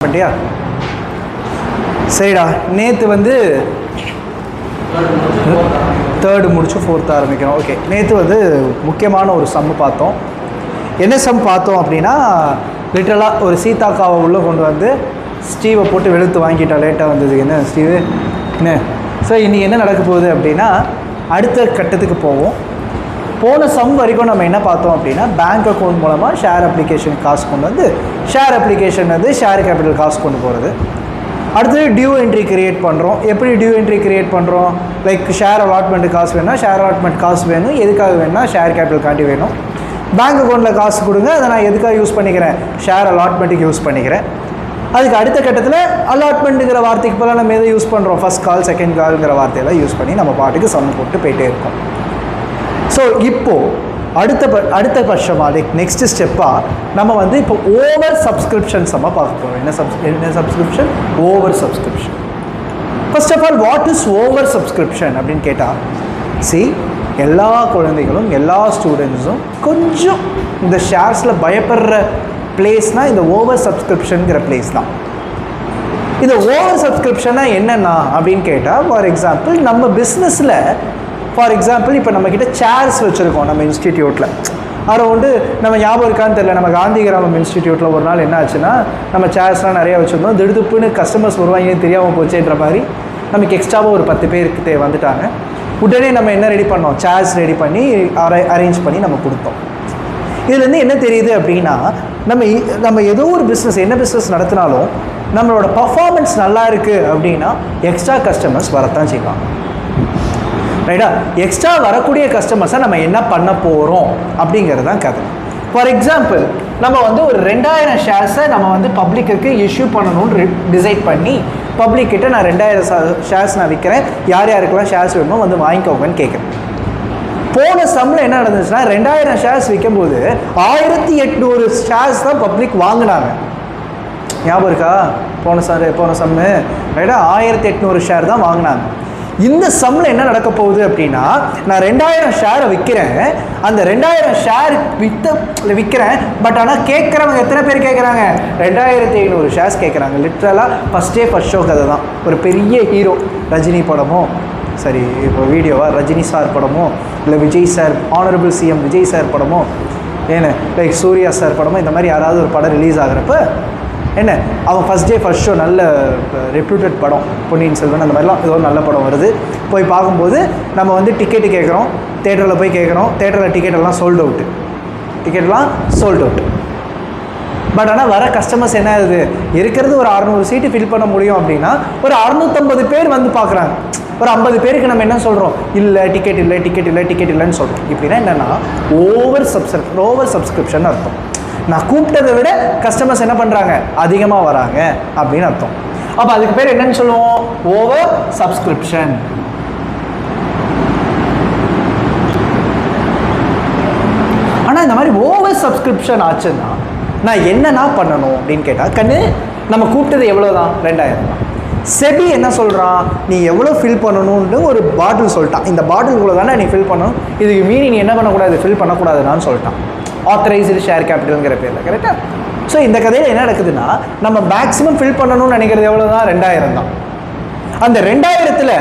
பட்டியா சரிடா. நேற்று வந்து தேர்டு முடிச்சு ஃபோர்த்து ஆரம்பிக்கிறோம். ஓகே, நேற்று வந்து முக்கியமான ஒரு சம்மு பார்த்தோம். என்ன சம் பார்த்தோம் அப்படின்னா, லிட்டரலாக ஒரு சீதாக்காவை உள்ளே கொண்டு வந்து ஸ்டீவை போட்டு வெளுத்து வாங்கிட்டா. லேட்டாக வந்தது என்ன ஸ்டீவு என்ன. ஸோ இன்றைக்கி என்ன நடக்க போகுது அப்படின்னா, அடுத்த கட்டத்துக்கு போவோம். போன சம் வரைக்கும் நம்ம என்ன பார்த்தோம் அப்படின்னா, பேங்க் அக்கௌண்ட் மூலமாக ஷேர் அப்ளிகேஷன் காசு கொண்டு வந்து ஷேர் அப்ளிகேஷன் வந்து ஷேர் கேபிட்டல் காசு கொண்டு போகிறது. அடுத்தது டியூ என்ட்ரி கிரியேட் பண்ணுறோம். எப்படி டியூ என்ட்ரி கிரியேட் பண்ணுறோம்? லைக் ஷேர் அலாட்மெண்ட்டு காசு வேணும்னா ஷேர் அலாட்மெண்ட் காசு வேணும். எதுக்காக வேணும்னா ஷேர் கேபிட்டல் காண்டி வேணும். பேங்க் அக்கௌண்ட்டில் காசு கொடுங்க, அதை நான் எதுக்காக யூஸ் பண்ணிக்கிறேன்? ஷேர் அலாட்மெண்ட்டுக்கு யூஸ் பண்ணிக்கிறேன். அதுக்கு அடுத்த கட்டத்தில் அலாட்மெண்ட்டுங்கிற வார்த்தைக்கு போல நம்ம எதை யூஸ் பண்ணுறோம்? ஃபஸ்ட் கால் செகண்ட் கால்ங்கிற வார்த்தையெல்லாம் யூஸ் பண்ணி நம்ம பாட்டுக்கு சம் போட்டு போயிட்டே இருக்கோம். ஸோ இப்போது அடுத்த பட்சமாக லைக் நெக்ஸ்ட் ஸ்டெப்பாக நம்ம வந்து இப்போ ஓவர் சப்ஸ்கிரிப்ஷன் சம்மாக பார்க்க போகிறோம். என்ன subscription? Over subscription. First of all, what is over subscription அப்படின்னு கேட்டால், எல்லா குழந்தைகளும் எல்லா ஸ்டூடெண்ட்ஸும் கொஞ்சம் இந்த ஷேர்ஸில் பயப்படுற பிளேஸ்னால் இந்த ஓவர் சப்ஸ்கிரிப்ஷனுங்கிற பிளேஸ் தான். இந்த ஓவர் சப்ஸ்கிரிப்ஷனாக என்னென்னா அப்படின்னு கேட்டால், ஃபார் எக்ஸாம்பிள் நம்ம பிஸ்னஸில் இப்போ நம்மக்கிட்ட சேர்ஸ் வச்சுருக்கோம் நம்ம இன்ஸ்டிடியூட்டில். அதை வந்து நம்ம ஞாபகம் இருக்கான்னு தெரியல, நம்ம காந்தி கிராமம் இன்ஸ்டிடியூட்டில் ஒரு நாள் என்ன ஆச்சுன்னா, நம்ம சேர்ஸ்லாம் நிறையா வச்சுருந்தோம். திடுப்புன்னு கஸ்டமர்ஸ் வருவாங்கன்னு தெரியாமல் போச்சேன்ற மாதிரி நமக்கு எக்ஸ்ட்ராவாக ஒரு 10 பேருக்கு வந்துட்டாங்க. உடனே நம்ம என்ன ரெடி பண்ணோம்? சேர்ஸ் ரெடி பண்ணி அரேஞ்ச் பண்ணி நம்ம கொடுத்தோம். இதுலேருந்து என்ன தெரியுது அப்படின்னா, நம்ம ஏதோ ஒரு பிஸ்னஸ், என்ன பிஸ்னஸ் நடத்தினாலும் நம்மளோட பர்ஃபார்மன்ஸ் நல்லா இருக்குது அப்படின்னா எக்ஸ்ட்ரா கஸ்டமர்ஸ் வரத்தான் செய்வாங்க. ரைட்டா? எக்ஸ்ட்ரா வரக்கூடிய கஸ்டமர்ஸை நம்ம என்ன பண்ண போகிறோம் அப்படிங்கிறது தான் கதை. ஃபார் எக்ஸாம்பிள், நம்ம வந்து ஒரு 2000 ஷேர்ஸை நம்ம வந்து பப்ளிக்கு இஷ்யூ பண்ணணும்னு டிசைட் பண்ணி பப்ளிக்கிட்ட நான் 2000 ஷேர்ஸ் நான் விற்கிறேன், யார் யாருக்கெல்லாம் ஷேர்ஸ் வேணுமோ வந்து வாங்கிக்கோங்கன்னு கேட்குறேன். போன சம்மில் என்ன நடந்துச்சுன்னா, 2000 ஷேர்ஸ் விற்கும்போது 1800 ஷேர்ஸ் தான் பப்ளிக் வாங்கினாங்க. ஞாபகம் இருக்கா? போன சம்மு ரைட்டா? 1800 ஷேர் தான் வாங்கினாங்க. இந்த சம்மில் என்ன நடக்க போகுது அப்படின்னா, நான் 2000 ஷேரை விற்கிறேன். அந்த 2000 ஷேர் விற்கிறேன். பட் ஆனால் கேட்குறவங்க எத்தனை பேர் கேட்குறாங்க? 2500 ஷேர்ஸ் கேட்குறாங்க. லிட்ரலாக ஃபஸ்ட் ஷோ கதை தான். ஒரு பெரிய ஹீரோ, ரஜினி படமோ சரி, இப்போ வீடியோவாக ரஜினி சார் படமோ, இல்லை Vijay sir, honourable CM Vijay sir படமோ, லைக் சூர்யா சார் படமோ, இந்த மாதிரி யாராவது ஒரு படம் ரிலீஸ் ஆகிறப்ப என்ன, அவன் ஃபஸ்ட் ஷோ நல்ல ரெப்யூட்டட் படம், பொன்னியின் செல்வன் அந்த மாதிரிலாம் ஏதோ நல்ல படம் வருது. போய் பார்க்கும்போது நம்ம வந்து டிக்கெட்டு கேட்குறோம், தேட்டரில் போய் கேட்குறோம். தேட்டரில் டிக்கெட்டெல்லாம் சோல்ட் அவுட்டு. பட் ஆனால் வர கஸ்டமர்ஸ் என்ன ஆகுது? இருக்கிறது ஒரு 600 சீட்டு ஃபில் பண்ண முடியும் அப்படின்னா ஒரு 650 பேர் வந்து பார்க்குறாங்க. ஒரு 50 பேருக்கு நம்ம என்ன சொல்கிறோம்? இல்லை டிக்கெட் இல்லைன்னு சொல்கிறோம். இப்படின்னா என்னென்னா ஓவர் சப்ஸ்கிரிப்ஷன் அர்த்தம். நான் கூப்பிட்டதை விட கஸ்டமர்ஸ் என்ன பண்ணுறாங்க? அதிகமாக வராங்க அப்படின்னு அர்த்தம். அப்போ அதுக்கு பேர் என்னன்னு சொல்லுவோம்? Over subscription. ஆனால் இந்த மாதிரி ஓவர் சப்ஸ்கிரிப்ஷன் ஆச்சுன்னா நான் என்னன்னா பண்ணணும் அப்படின்னு கேட்டால், நம்ம கூப்பிட்டது எவ்வளோ தான்? 2000 தான். செபி என்ன சொல்கிறான்? நீ எவ்வளோ ஃபில் பண்ணணும்னு ஒரு பாட்டில் சொல்லிட்டான். இந்த பாட்டிலுக்குள்ளே தானே நீ ஃபில் பண்ணணும், இதுக்கு மீறி நீ என்ன பண்ணக்கூடாது? ஃபில் பண்ணக்கூடாதுன்னு சொல்லிட்டான். ஆத்தரைஸ்டு ஷேர் கேபிட்டல்ங்கிற பேரில். கரெக்டாக? ஸோ இந்த கதையில் என்ன நடக்குதுன்னா, நம்ம மேக்ஸிமம் ஃபில் பண்ணணும்னு நினைக்கிறது எவ்வளோ தான்? 2000 தான். அந்த 2000ல்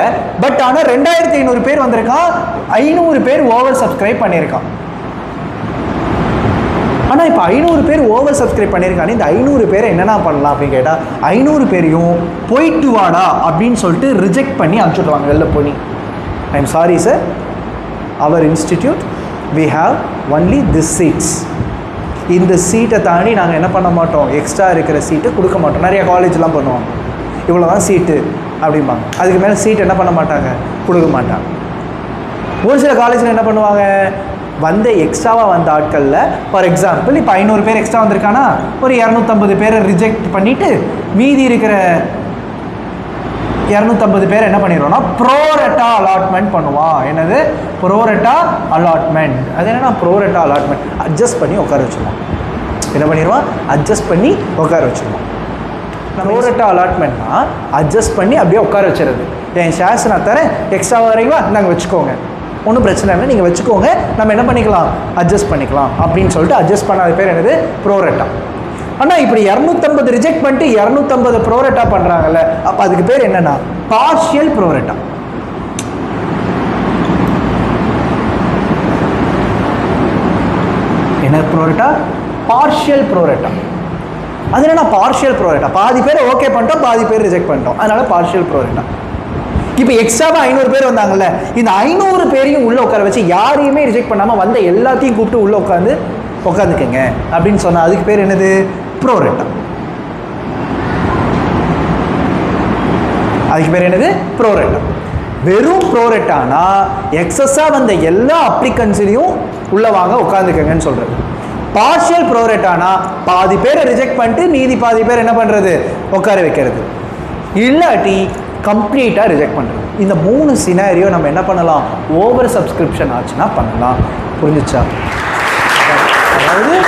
பட் ஆனால் 2500 பேர் வந்திருக்கான், 500 பேர் ஓவர் சப்ஸ்கிரைப் பண்ணியிருக்கான். ஆனால் இப்போ 500 பேர் ஓவர் சப்ஸ்கிரைப் பண்ணியிருக்காங்க. இந்த 500 பேரை என்னென்ன பண்ணலாம் அப்படின்னு கேட்டால், 500 பேரையும் போயிட்டு வாடா அப்படின்னு சொல்லிட்டு ரிஜெக்ட் பண்ணி அனுப்பிச்சுட்ருவாங்க வெளில போய். ஐ எம் சாரி சார், அவர் institute we have only this seats. இந்த சீட்டை தாண்டி நாங்கள் என்ன பண்ண மாட்டோம்? எக்ஸ்ட்ரா இருக்கிற சீட்டை கொடுக்க மாட்டோம். நிறைய காலேஜ்லாம் பண்ணுவாங்க, இவ்வளோ தான் சீட்டு அப்படிம்பாங்க. அதுக்கு மேலே சீட் என்ன பண்ண மாட்டாங்க? கொடுக்க மாட்டாங்க. ஒரு சில காலேஜில் என்ன பண்ணுவாங்க? எக்ஸ்ட்ராவாக வந்த ஆட்களில் ஃபார் எக்ஸாம்பிள் இப்போ 500 பேர் எக்ஸ்ட்ரா வந்திருக்கானா, ஒரு 250 பேரை ரிஜெக்ட் பண்ணிவிட்டு மீதி இருக்கிற 250 பேர் என்ன பண்ணிடுவோம்னா ப்ரோரேட்டா அலாட்மெண்ட் பண்ணுவான். என்னது? ப்ரோரேட்டா அலாட்மெண்ட். அது என்னன்னா ப்ரோரேட்டா அலாட்மெண்ட் அட்ஜஸ்ட் பண்ணி உட்கார வச்சுருவான். என்ன பண்ணிடுவான்? அட்ஜஸ்ட் பண்ணி உட்கார வச்சுருவான். ப்ரோரேட்டா அலாட்மெண்ட்னா அட்ஜஸ்ட் பண்ணி அப்படியே உட்கார வச்சுருது. என் ஷேர்ஸ் நான் தரேன், எக்ஸ்ட்ரா வரீங்களா, நாங்கள் வச்சுக்கோங்க, ஒன்றும் பிரச்சனை இல்லை, நீங்கள் வச்சுக்கோங்க, நம்ம என்ன பண்ணிக்கலாம்? அட்ஜஸ்ட் பண்ணிக்கலாம் அப்படின்னு சொல்லிட்டு அட்ஜஸ்ட் பண்ணாத பேர் என்னது? ப்ரோரேட்டா. ஆனால் இப்படி 250 ரிஜெக்ட் பண்ணிட்டு 250 ப்ரோரேட்டா பண்ணுறாங்கல்ல, அப்போ அதுக்கு பேர் என்னன்னா பார்ஷியல் ப்ரோரேட்டா. என்ன ப்ரோரேட்டா? பார்ஷியல் ப்ரோரேட்டா. அது என்னன்னா பார்ஷியல் ப்ரோரேட்டா, பாதி பேர் ஓகே பண்ணிட்டோம், பாதி பேர் ரிஜெக்ட் பண்ணிட்டோம், அதனால பார்ஷியல் ப்ரோரேட்டா. இப்போ எக்ஸ்ட்ராவாக 500 பேர் வந்தாங்கல்ல, இந்த 500 பேரையும் உள்ளே உட்கார வச்சு யாரையுமே ரிஜெக்ட் பண்ணாமல் வந்த எல்லாத்தையும் கூப்பிட்டு உள்ளே உட்காந்துக்கங்க அப்படின்னு சொன்னால் அதுக்கு பேர் என்னது? ப்ரோரேட்டா. அதுக்கு பேர் என்னது? ப்ரோரேட்டா. வெறும் ப்ரோரேட்டானா எக்ஸஸாக வந்த எல்லா அப்ளிகன்ஸ்லையும் உள்ளே வாங்க உட்காந்துக்கங்கன்னு சொல்கிறது. பார்ஷியல் ப்ரோரேட்டானா பாதி பேரை ரிஜெக்ட் பண்ணிட்டு மீதி பாதி பேர் என்ன பண்ணுறது? உட்கார வைக்கிறது, இல்லாட்டி கம்ப்ளீட்டாக ரிஜெக்ட் பண்ணுறது. இந்த 3 சினாரியோ நம்ம என்ன பண்ணலாம்? ஓவர் சப்ஸ்கிரிப்ஷன் ஆச்சுன்னா பண்ணலாம். புரிஞ்சிச்சா? அதாவது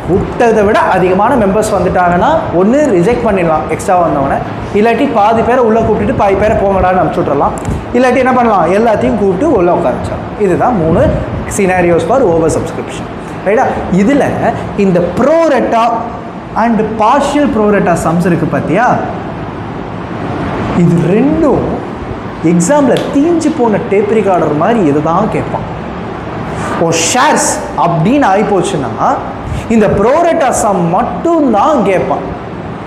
கூட்டத்தை விட அதிகமான மெம்பர்ஸ் வந்துட்டாங்கன்னா ஒன்று ரிஜெக்ட் பண்ணிடலாம் எக்ஸ்ட்ரா வந்தவனை, இல்லாட்டி பாதி பேரை உள்ளே கூப்பிட்டுட்டு பாதி பேரை போங்கடான்னு அனுப்பிச்சி விட்றலாம், இல்லாட்டி என்ன பண்ணலாம்? எல்லாத்தையும் கூப்பிட்டு உள்ளே உட்கார வச்சிடலாம். இதுதான் 3 சினாரியோஸ் ஃபார் ஓவர் சப்ஸ்கிரிப்ஷன். ரைட்டா? இதில் இந்த ப்ரோரேட்டா அண்ட் பார்ஷியல் ப்ரோரேட்டா சம்ஸ் இருக்குது பார்த்தியா, இது ரெண்டும் எக்ஸாமில் தீஞ்சு போன டேப் ரெக்கார்டர் மாதிரி இதுதான் கேட்பான். ஓ ஷேர்ஸ் அப்படின்னு ஆகிப்போச்சுன்னா இந்த ப்ரோரேட்டா சம் மட்டும்தான் கேட்பான்.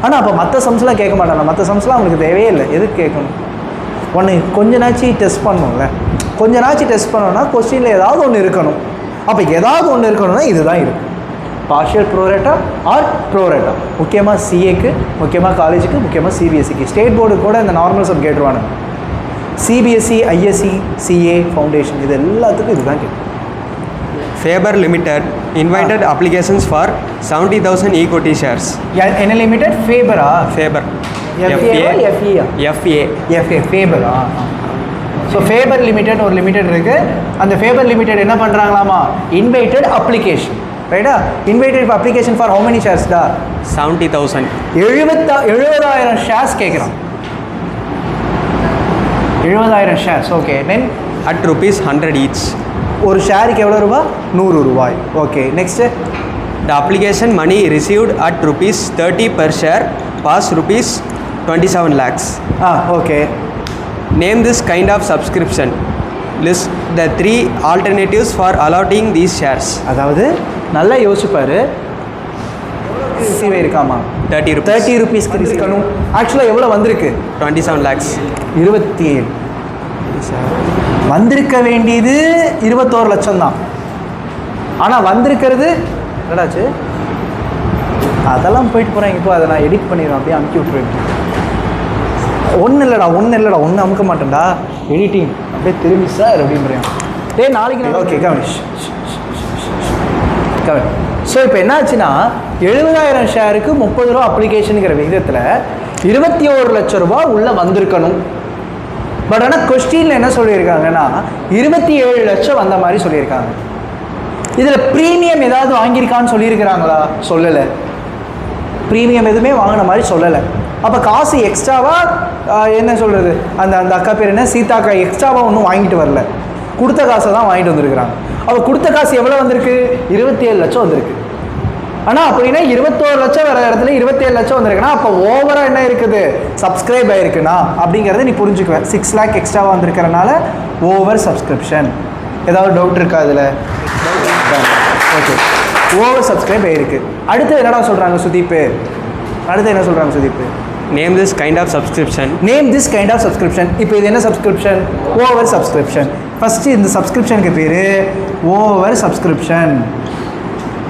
ஆனால் அப்போ மற்ற சம்ஸ்லாம் கேட்க மாட்டாங்க. மற்ற சம்ஸ்லாம் அவனுக்கு தேவையே இல்லை. எதுக்கு கேட்கணும்? ஒன்று கொஞ்ச நாச்சு டெஸ்ட் பண்ணணும்ல. கொஞ்ச நாச்சு டெஸ்ட் பண்ணோன்னா கொஸ்டினில் ஏதாவது ஒன்று இருக்கணும். அப்போ ஏதாவது ஒன்று இருக்கணும்னா இதுதான் இருக்குது, பார்ஷியல் ப்ரோரேட்டா ஆர் ப்ரோரேட்டா. முக்கியமாக சிஏக்கு, முக்கியமாக காலேஜுக்கு, முக்கியமாக சிபிஎஸ்சிக்கு. ஸ்டேட் போர்டு கூட இந்த நார்மல் சம் கேட்டுருவானு. சிபிஎஸ்சி, ஐஎஸ்சி, சிஏ, ஃபவுண்டேஷன் இது எல்லாத்துக்கும் இதுதான் கேட்கும். Faber limited invited applications for 70,000 equity shares. என்ன லிமிடெட்? ஃபேபரா? ஃபேபர் எஃப்ஏ ஃபேபரா? ஸோ ஃபேபர் லிமிடெட் ஒரு லிமிடெட் இருக்குது. அந்த ஃபேபர் லிமிடெட் என்ன பண்ணுறாங்களாமா? Invited application. ரைட்டா? Invited application for how many shares டா? 70,000. 70,000 ஷேர்ஸ் கேட்குறான். 70,000 shares. Okay. Then at ₹100 each. ஒரு ஷேருக்கு எவ்வளோ ரூபா? ₹100. Okay. Next the application money received at ₹30 per share was ₹27 lakhs. Okay. Name this kind of subscription. List the 3 alternatives for allotting these shares. அதாவது நல்லா யோசிப்பாரு. இருக்காமா? 30 rupeesக்கு இருக்கணும். ஆக்சுவலாக எவ்வளோ வந்திருக்கு? 27 lakhs. 27. வந்திருக்க வேண்டியது 21 லட்சம் தான். ஆனால் வந்திருக்கிறது என்னடாச்சு? அதெல்லாம் போயிட்டு போகிறேன். இப்போ அதை நான் எடிட் பண்ணிடுவேன், அப்படியே அமுக்கி விட்டுருவேன். ஒன்றும் இல்லைடா ஒன்று அமுக்க மாட்டேன்டா, எடிட்டிங் அப்படியே திரும்பி சார் அப்படின்றேன். நாளைக்கு ஓகே கவனிஷ். ஸோ இப்போ என்ன ஆச்சுன்னா 70,000 ஷேருக்கு ₹30 அப்ளிகேஷனுங்கிற விகிதத்தில் 21 லட்சம் ரூபா உள்ளே வந்திருக்கணும். பட் ஆனால் கொஸ்டினில் என்ன சொல்லியிருக்காங்கன்னா 27 லட்சம் வந்த மாதிரி சொல்லியிருக்காங்க. இதில் ப்ரீமியம் ஏதாவது வாங்கியிருக்கான்னு சொல்லியிருக்கிறாங்களா? சொல்லலை. ப்ரீமியம் எதுவுமே வாங்கின மாதிரி சொல்லலை. அப்போ காசு எக்ஸ்ட்ராவாக என்ன சொல்கிறது, அந்த அக்கா பேர் என்ன, சீதாக்கா, எக்ஸ்ட்ராவாக ஒன்றும் வாங்கிட்டு வரல, கொடுத்த காசை தான் வாங்கிட்டு வந்துருக்குறாங்க. அப்போ கொடுத்த காசு எவ்வளோ வந்திருக்கு? 27 லட்சம் வந்திருக்கு. ஆனால் அப்படின்னா 21 லட்சம் வர இடத்துல 27 லட்சம் வந்திருக்குன்னா அப்போ ஓவராக என்ன இருக்குது? சப்ஸ்கிரைப் ஆகிருக்குண்ணா அப்படிங்கிறத நீ புரிஞ்சுக்குவேன். 6 லேக் எக்ஸ்ட்ராவாக வந்திருக்கிறனால ஓவர் சப்ஸ்கிரிப்ஷன். ஏதாவது டவுட் இருக்கா அதில்? ஓகே, ஓவர் சப்ஸ்கிரைப் ஆகிருக்கு. அடுத்து என்னடா சொல்கிறாங்க சுதீப்பு? அடுத்து என்ன சொல்கிறாங்க சுதீப்பு? Name this kind of subscription. Name this kind of subscription. இப்போ இது என்ன சப்ஸ்கிரிப்ஷன்? Over subscription. ஃபஸ்ட்டு இந்த சப்ஸ்கிரிப்ஷனுக்கு பேர் ஓவர் சப்ஸ்கிரிப்ஷன்.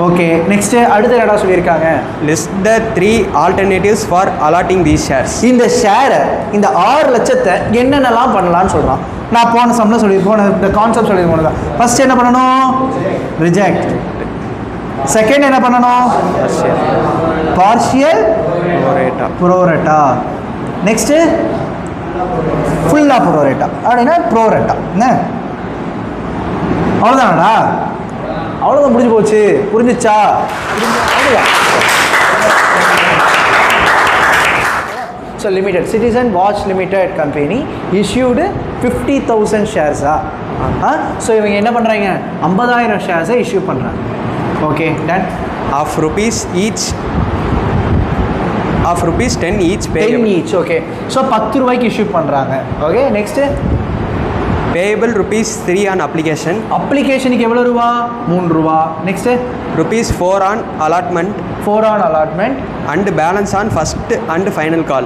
ஓகே, நெக்ஸ்ட்டு அடுத்து என்னடா சொல்லியிருக்காங்க? List the 3 alternatives for allotting these shares. இந்த ஷேரை, இந்த 6 லட்சத்தை என்னென்னலாம் பண்ணலான்னு சொல்கிறான். நான் போன சம்மில் இந்த கான்செப்ட் சொல்லி போனதான். ஃபஸ்ட் என்ன பண்ணணும்? ரிஜெக்ட். செகண்ட் என்ன பண்ணணும்? பார்ஷியல் ப்ரோரேட்டா. நெக்ஸ்ட்டு ஃபுல்லாக ப்ரோரேட்டா அப்படின்னா ப்ரோரேட்டா. என்ன அவ்வளோதானடா? அவ்வளோதான், முடிஞ்சு போச்சு. புரிஞ்சிச்சா? So limited Citizen Watch limited company issued 50,000 ஷேர்ஸா? ஸோ இவங்க என்ன பண்ணுறாங்க? 50,000 ஷேர்ஸை இஷ்யூ பண்ணுறாங்க. Okay done. of rupees each of rupees 10 each 10 payable. each, okay. So 10 ரூபாய்க்கு இஷ்யூ பண்ணுறாங்க. Okay, next Payable rupees 3 on application. அப்ளிகேஷனுக்கு எவ்வளோ ரூபா? 3 ரூபா. Next Rupees 4 on allotment 4 on allotment. and balance on first and final call.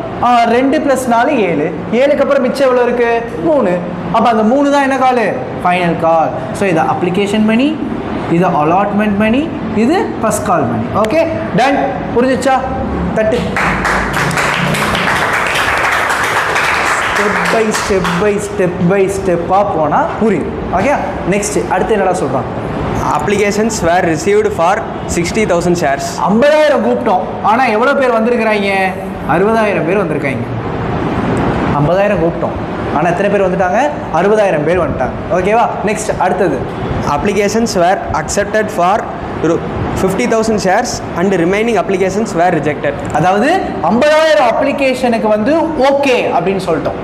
2 + 4 7. 7க்கு அப்புறம் மிச்சம் எவ்வளோ இருக்குது? 3. அப்போ அந்த 3 தான் என்ன கால்? Final call. ஸோ இது அப்ளிகேஷன் மணி, இது அலாட்மெண்ட் மணி, இது first call money. Okay, done. புரிஞ்சிச்சா? தட்டு. ஸ்டெப் பை ஸ்டெப்பாக போனால் புரியும். ஓகே, நெக்ஸ்ட்டு அடுத்து என்னடா சொல்கிறான்? Applications were received for 60,000 shares. 50,000 கூப்பிட்டோம், ஆனால் எவ்வளோ பேர் வந்திருக்கிறாங்க? 60,000 பேர் வந்திருக்காங்க. 50,000 கூப்பிட்டோம், ஆனால் எத்தனை பேர் வந்துட்டாங்க? 60,000 பேர் வந்துட்டாங்க. ஓகேவா? நெக்ஸ்ட் அடுத்தது. Applications were accepted for 50,000 shares and remaining applications were rejected. அதாவது 50,000 அப்ளிகேஷனுக்கு வந்து ஓகே அப்படின்னு சொல்லிட்டோம்.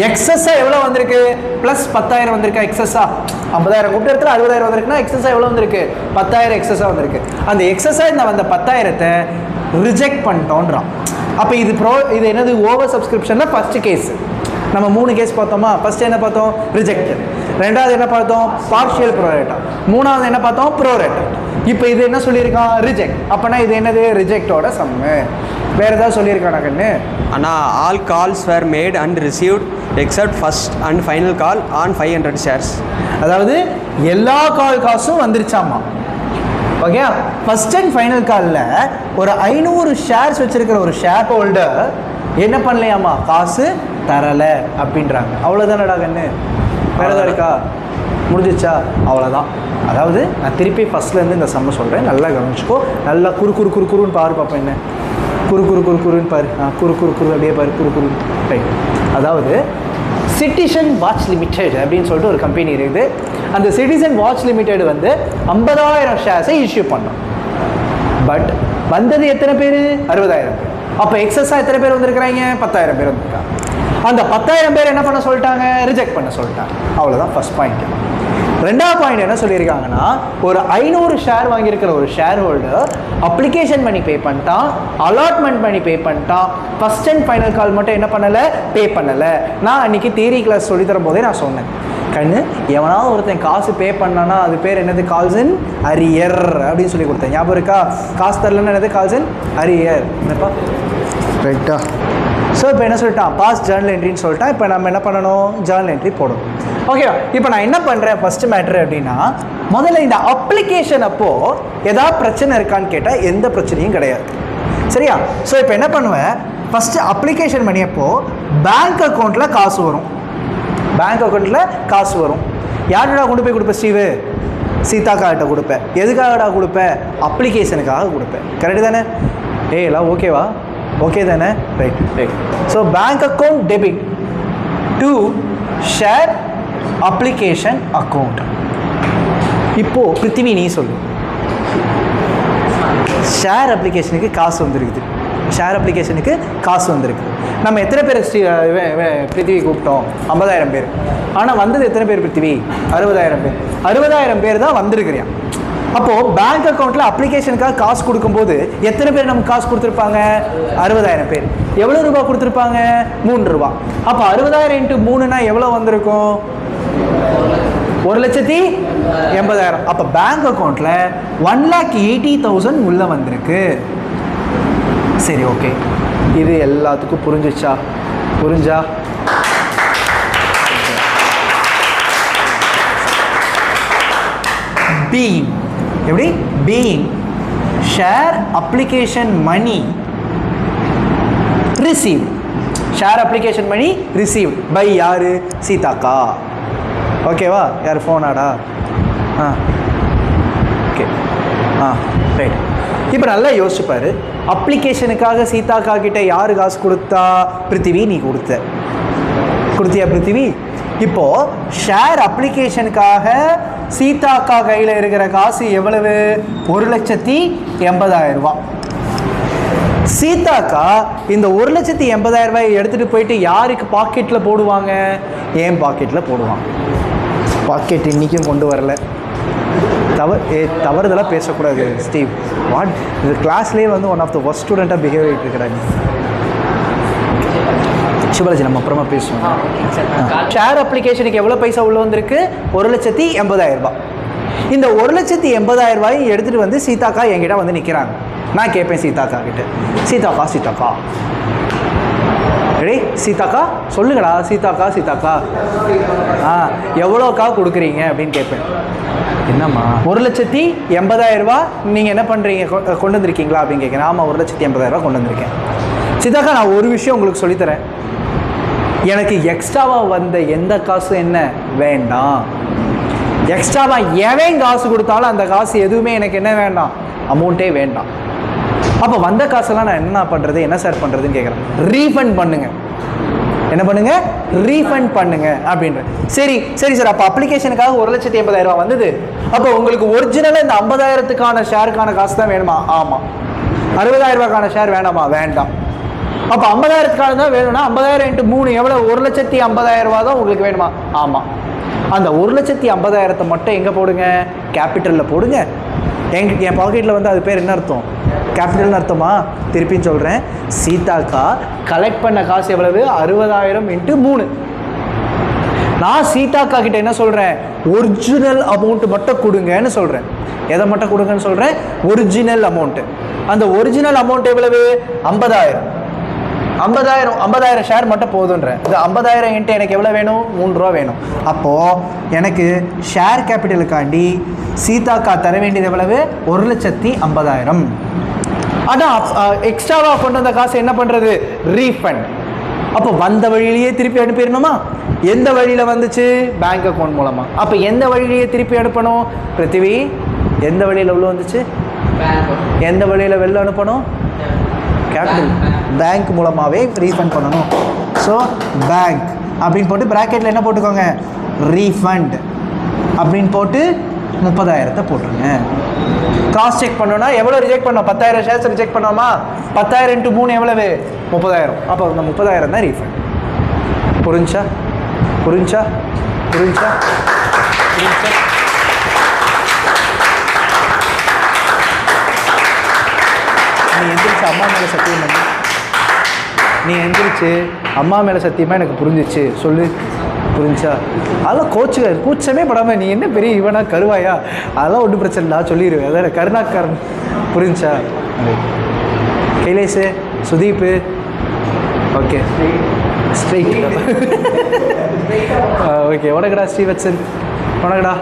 எக்ஸஸாக எவ்வளோ வந்திருக்கு? ப்ளஸ் 10,000 வந்திருக்கா எக்ஸஸாக? 50,000 கூப்பிட்ட இடத்துல 60,000 வந்திருக்குன்னா எக்ஸஸாக எவ்வளோ வந்திருக்கு? 10,000 எக்ஸஸாக வந்திருக்கு. அந்த எக்ஸஸாக இந்த வந்த 10,000-த்தை ரிஜெக்ட் பண்ணிட்டோன்றான். அப்போ இது என்னது? ஓவர் சப்ஸ்கிரிப்ஷனில் ஃபஸ்ட்டு கேஸ். நம்ம 3 கேஸ் பார்த்தோமா? ஃபஸ்ட்டு என்ன பார்த்தோம்? ரிஜெக்டட். ரெண்டாவது என்ன பார்த்தோம்? பார்ஷியல் ப்ரோரேட்டா. மூணாவது என்ன பார்த்தோம்? ப்ரோரேட்டா. இப்போ இது என்ன சொல்லியிருக்கான்? ரிஜெக்ட். அப்போனா இது என்னது? ரிஜெக்டோட சம்மு. வேறு ஏதாவது சொல்லியிருக்கானா கண்ணு? ஆனால் all calls were made and received except first and final call on 500 shares. அதாவது எல்லா காசும் வந்துருச்சாமா. ஓகே, ஃபர்ஸ்ட் அண்ட் ஃபைனல் காலில் ஒரு 500 ஷேர்ஸ் வச்சிருக்கிற ஒரு ஷேர் ஹோல்டர் என்ன பண்ணலையாமா? காசு தரலை அப்படின்றாங்க. அவ்வளோதானடா கண்ணு? வேறு ஏதாவது இருக்கா? முடிஞ்சிச்சா? அவ்வளோதான். அதாவது நான் திருப்பி ஃபஸ்ட்லேருந்து இந்த சம்ம சொல்கிறேன், நல்லா கவனிச்சுக்கோ. நல்லா குறுன்னு பாரு பார்ப்பேன். என்ன குறுன்னு பாரு. குறு அப்படியே பாரு. குறு ரைட். அதாவது சிட்டிசன் வாட்ச் லிமிடெட் அப்படின்னு சொல்லிட்டு ஒரு கம்பெனி இருக்குது. அந்த சிட்டிசன் வாட்ச் லிமிடெட் வந்து 50,000 ஷேர்ஸை இஷ்யூ பண்ணோம். பட் வந்தது எத்தனை பேர்? 60,000 பேர். அப்போ எக்ஸஸாக எத்தனை பேர் வந்திருக்கிறாங்க? 10,000 பேர் வந்திருக்காங்க. அந்த 10,000 பேர் என்ன பண்ண சொல்லிட்டாங்க? ரிஜெக்ட் பண்ண சொல்லிட்டாங்க. அவ்வளோதான் ஃபர்ஸ்ட் பாயிண்ட். ரெண்டாவது பாயிண்ட் என்ன சொல்லியிருக்காங்கன்னா, ஒரு 500 ஷேர் வாங்கியிருக்கிற ஒரு ஷேர் ஹோல்டர் அப்ளிகேஷன் பண்ணி பே பண்ணிட்டான், அலாட்மெண்ட் பண்ணி பே பண்ணிட்டான், ஃபர்ஸ்ட் அண்ட் ஃபைனல் கால் மட்டும் என்ன பண்ணலை? பே பண்ணலை. நான் அன்றைக்கி தியரி கிளாஸ் சொல்லித்தரும் போதே நான் சொன்னேன், கண்ணு எவனாவது ஒருத்தன் காசு பே பண்ணானா அது பேர் என்னது? கால்ஸ் இன் அரியர் அப்படின்னு சொல்லி கொடுத்தேன். ஞாபகம் இருக்கா? காசு தரலன்னு என்னது? கால்ஸ் இன் அரியர். என்னப்பா? ரைட்டா? ஸோ இப்போ என்ன சொல்லிட்டான்? பாஸ் ஜேர்னல் என்ட்ரின்னு சொல்லிட்டான். இப்போ நம்ம என்ன பண்ணணும்? ஜேர்னல் என்ட்ரி போடணும். ஓகேவா? இப்போ நான் என்ன பண்ணுறேன் ஃபஸ்ட்டு மேட்ரு அப்படின்னா, முதல்ல இந்த அப்ளிகேஷன் அப்போது ஏதாவது பிரச்சனை இருக்கான்னு கேட்டால் எந்த பிரச்சனையும் கிடையாது. சரியா? ஸோ இப்போ என்ன பண்ணுவேன்? ஃபஸ்ட்டு அப்ளிகேஷன் பண்ணியப்போ பேங்க் அக்கௌண்ட்டில் காசு வரும். பேங்க் அக்கௌண்ட்டில் காசு வரும். யார்கிட்ட கொண்டு போய் கொடுப்பேன்? ஸ்டீவு சீதாக்கார்ட்ட கொடுப்பேன். எதுக்காகடா கொடுப்பேன்? அப்ளிகேஷனுக்காக கொடுப்பேன். கரெக்டு தானே? எல்லாம் ஓகேவா? ஓகே தானே? Right. So bank account debit to share application account. இப்போது பிருத்திவி நீ சொல்லு. ஷேர் அப்ளிகேஷனுக்கு காசு வந்துருக்குது. ஷேர் அப்ளிகேஷனுக்கு காசு வந்திருக்கு. நம்ம எத்தனை பேர் பிருத்திவி கூப்பிட்டோம்? 50,000 பேர். ஆனால் வந்தது எத்தனை பேர் பிருத்திவி? 60,000 பேர். 60,000 பேர் தான் வந்திருக்கிறியான். அப்போது பேங்க் அக்கௌண்ட்டில் அப்ளிகேஷனுக்காக காசு கொடுக்கும்போது எத்தனை பேர் நமக்கு காசு கொடுத்துருப்பாங்க? 60,000 பேர். எவ்வளோ ரூபா கொடுத்துருப்பாங்க? 3 ரூபா. அப்போ 60,000 × 3னா எவ்வளோ வந்திருக்கும்? 1,80,000. அப்போ பேங்க் அக்கௌண்ட்டில் 1,80,000 உள்ளே வந்திருக்கு. சரி, ஓகே. இது எல்லாத்துக்கும் புரிஞ்சிச்சா? புரிஞ்சா? பீயிங் எப்படி? Being share application money received. Share application money received by யாரு? சீதாக்கா. ஓகேவா? யார் ஃபோனாடா? ஓகே. ரைட். இப்போ நல்லா யோசிச்சுப்பாரு. அப்ளிகேஷனுக்காக சீதாக்கா கிட்ட யார் காசு கொடுத்தா? பிருத்திவி நீ கொடுத்தியா பிருத்திவி? இப்போது ஷேர் அப்ளிகேஷனுக்காக சீதாக்கா கையில் இருக்கிற காசு எவ்வளவு? 1,80,000 ரூபா. சீதாக்கா இந்த 1,80,000 ரூபாய் எடுத்துகிட்டு போயிட்டு யாருக்கு பாக்கெட்டில் போடுவாங்க? என் பாக்கெட்டில் போடுவாங்க. பாக்கெட் இன்றைக்கும் கொண்டு வரல. தவறுதெல்லாம் பேசக்கூடாது ஸ்டீவ். வாட் இது கிளாஸ்லேயே வந்து ஒன் ஆஃப் த ஒர்ஸ்ட் ஸ்டூடெண்ட்டாக பிஹேவ் ஆகிட்டு இருக்கிறாங்க. சிவராஜ் நம்ம அப்புறமா பேசுவோம். ஷேர் அப்ளிகேஷனுக்கு எவ்வளோ பைசா உள்ள வந்திருக்கு? 1,80,000 ரூபாய். இந்த 1,80,000 ரூபாயும் எடுத்துகிட்டு வந்து சீதாக்கா என்கிட்ட வந்து நிற்கிறாங்க. நான் கேட்பேன் சீதாக்கா கிட்ட, சீதாக்கா ரெடி சீதாக்கா சொல்லுங்கடா, சீதாக்கா எவ்வளோக்கா கொடுக்குறீங்க அப்படின்னு கேட்பேன். என்னம்மா 1,80,000 ரூபா நீங்கள் என்ன பண்ணுறீங்க, கொண்டு வந்திருக்கீங்களா அப்படின்னு கேட்குறேன். ஆமாம் 1,80,000 ரூபா கொண்டு வந்திருக்கேன். சீதாக்கா நான் ஒரு விஷயம் உங்களுக்கு சொல்லித்தரேன், எனக்கு எக்ஸ்ட்ராவாக வந்த எந்த காசும் என்ன வேண்டாம். எக்ஸ்ட்ராவாக எவன் காசு கொடுத்தாலும் அந்த காசு எதுவுமே எனக்கு என்ன வேண்டாம், அமௌண்ட்டே வேண்டாம். அப்போ வந்த காசெல்லாம் நான் என்ன பண்ணுறது, என்ன சார் பண்ணுறதுன்னு கேட்குறேன். ரீஃபண்ட் பண்ணுங்க. என்ன பண்ணுங்க? ரீஃபண்ட் பண்ணுங்க அப்படின்ற. சரி சார், அப்போ அப்ளிகேஷனுக்காக 1,80,000 ரூபா வந்தது. அப்போ உங்களுக்கு ஒரிஜினலாக இந்த 50,000க்கான ஷேருக்கான காசு தான் வேணுமா? ஆமாம். 60,000 ரூபாய்க்கான ஷேர் வேணாமா? வேண்டாம். அப்போ 50,000க்கான தான் வேணும்னா 50,000 × 3 எவ்வளோ? 1,50,000 ரூபா தான் உங்களுக்கு வேணுமா? ஆமாம். அந்த 1,50,000 மட்டும் எங்கே போடுங்க? கேபிட்டலில் போடுங்க. என் பாக்கெட்டில் வந்து அது பேர் என்ன அர்த்தம்? கேபிட்டல்னு அர்த்தமா? திருப்பின்னு சொல்கிறேன். சீதாக்கா கலெக்ட் பண்ண காசு எவ்வளவு? 60,000 × 3. நான் சீதாக்கா கிட்ட என்ன சொல்கிறேன்? ஒரிஜினல் அமௌண்ட் மட்டும் கொடுங்கன்னு சொல்கிறேன். எதை மட்டும் கொடுங்கன்னு சொல்கிறேன்? Original amount. அந்த ஒரிஜினல் அமௌண்ட் எவ்வளவு? 50,000 ஷேர் மட்டும் போதுன்றேன். இது 50,000 × எனக்கு எவ்வளோ வேணும்? 3 ரூபா வேணும். அப்போது எனக்கு ஷேர் கேபிட்டலுக்காண்டி சீதாக்கா தர வேண்டியது எவ்வளவு? 1,50,000. ஆனால் எக்ஸ்ட்ராவாக கொண்டு வந்த காசு என்ன பண்ணுறது? ரீஃபண்ட். அப்போ வந்த வழியிலேயே திருப்பி அனுப்பிடணுமா? எந்த வழியில் வந்துச்சு? பேங்க் அக்கௌண்ட் மூலமாக. அப்போ எந்த வழியிலேயே திருப்பி அனுப்பணும்? பிருத்திவி எந்த வழியில் உள்ள வந்துச்சு? எந்த வழியில் வெளில அனுப்பணும்? கேபிட்டல் பேங்க் மூலமாகவே ரீஃபண்ட் பண்ணணும். ஸோ பேங்க் அப்படின்னு போட்டு ப்ராக்கெட்டில் என்ன போட்டுக்கோங்க? ரீஃபண்ட் அப்படின்னு போட்டு 30,000 போட்டுருங்க. கிராஸ் செக் பண்ணோன்னா எவ்வளோ ரிஜெக்ட் பண்ணோம்? 10,000 ஷேர்ஸ் ரிஜெக்ட் பண்ணோமா? 10,000 × 3 எவ்வளவு? 30,000. அப்போ அந்த 30,000 தான் ரீஃபண்ட். புரிஞ்சா? நீ எந்திரிச்சு அம்மா மேலே சத்தியம் பண்ணு. நீ எந்திரிச்சு அம்மா மேலே சத்தியமாக எனக்கு புரிஞ்சிச்சு சொல்லு. புரிஞ்சா? அதெல்லாம் கூச்சமே படாமல் நீ என்ன பெரிய இவனா கருவாயா, அதெல்லாம் ஒன்றும் பிரச்சனை இல்லை சொல்லிடுவேன். அதான் கருணாக்காரன். புரிஞ்சா? கைலேஷு, சுதீப்பு, ஓகே ஸ்ட்ரைட். ஓகே உனக்குடா ஸ்ரீவத்சன், உனக்குடா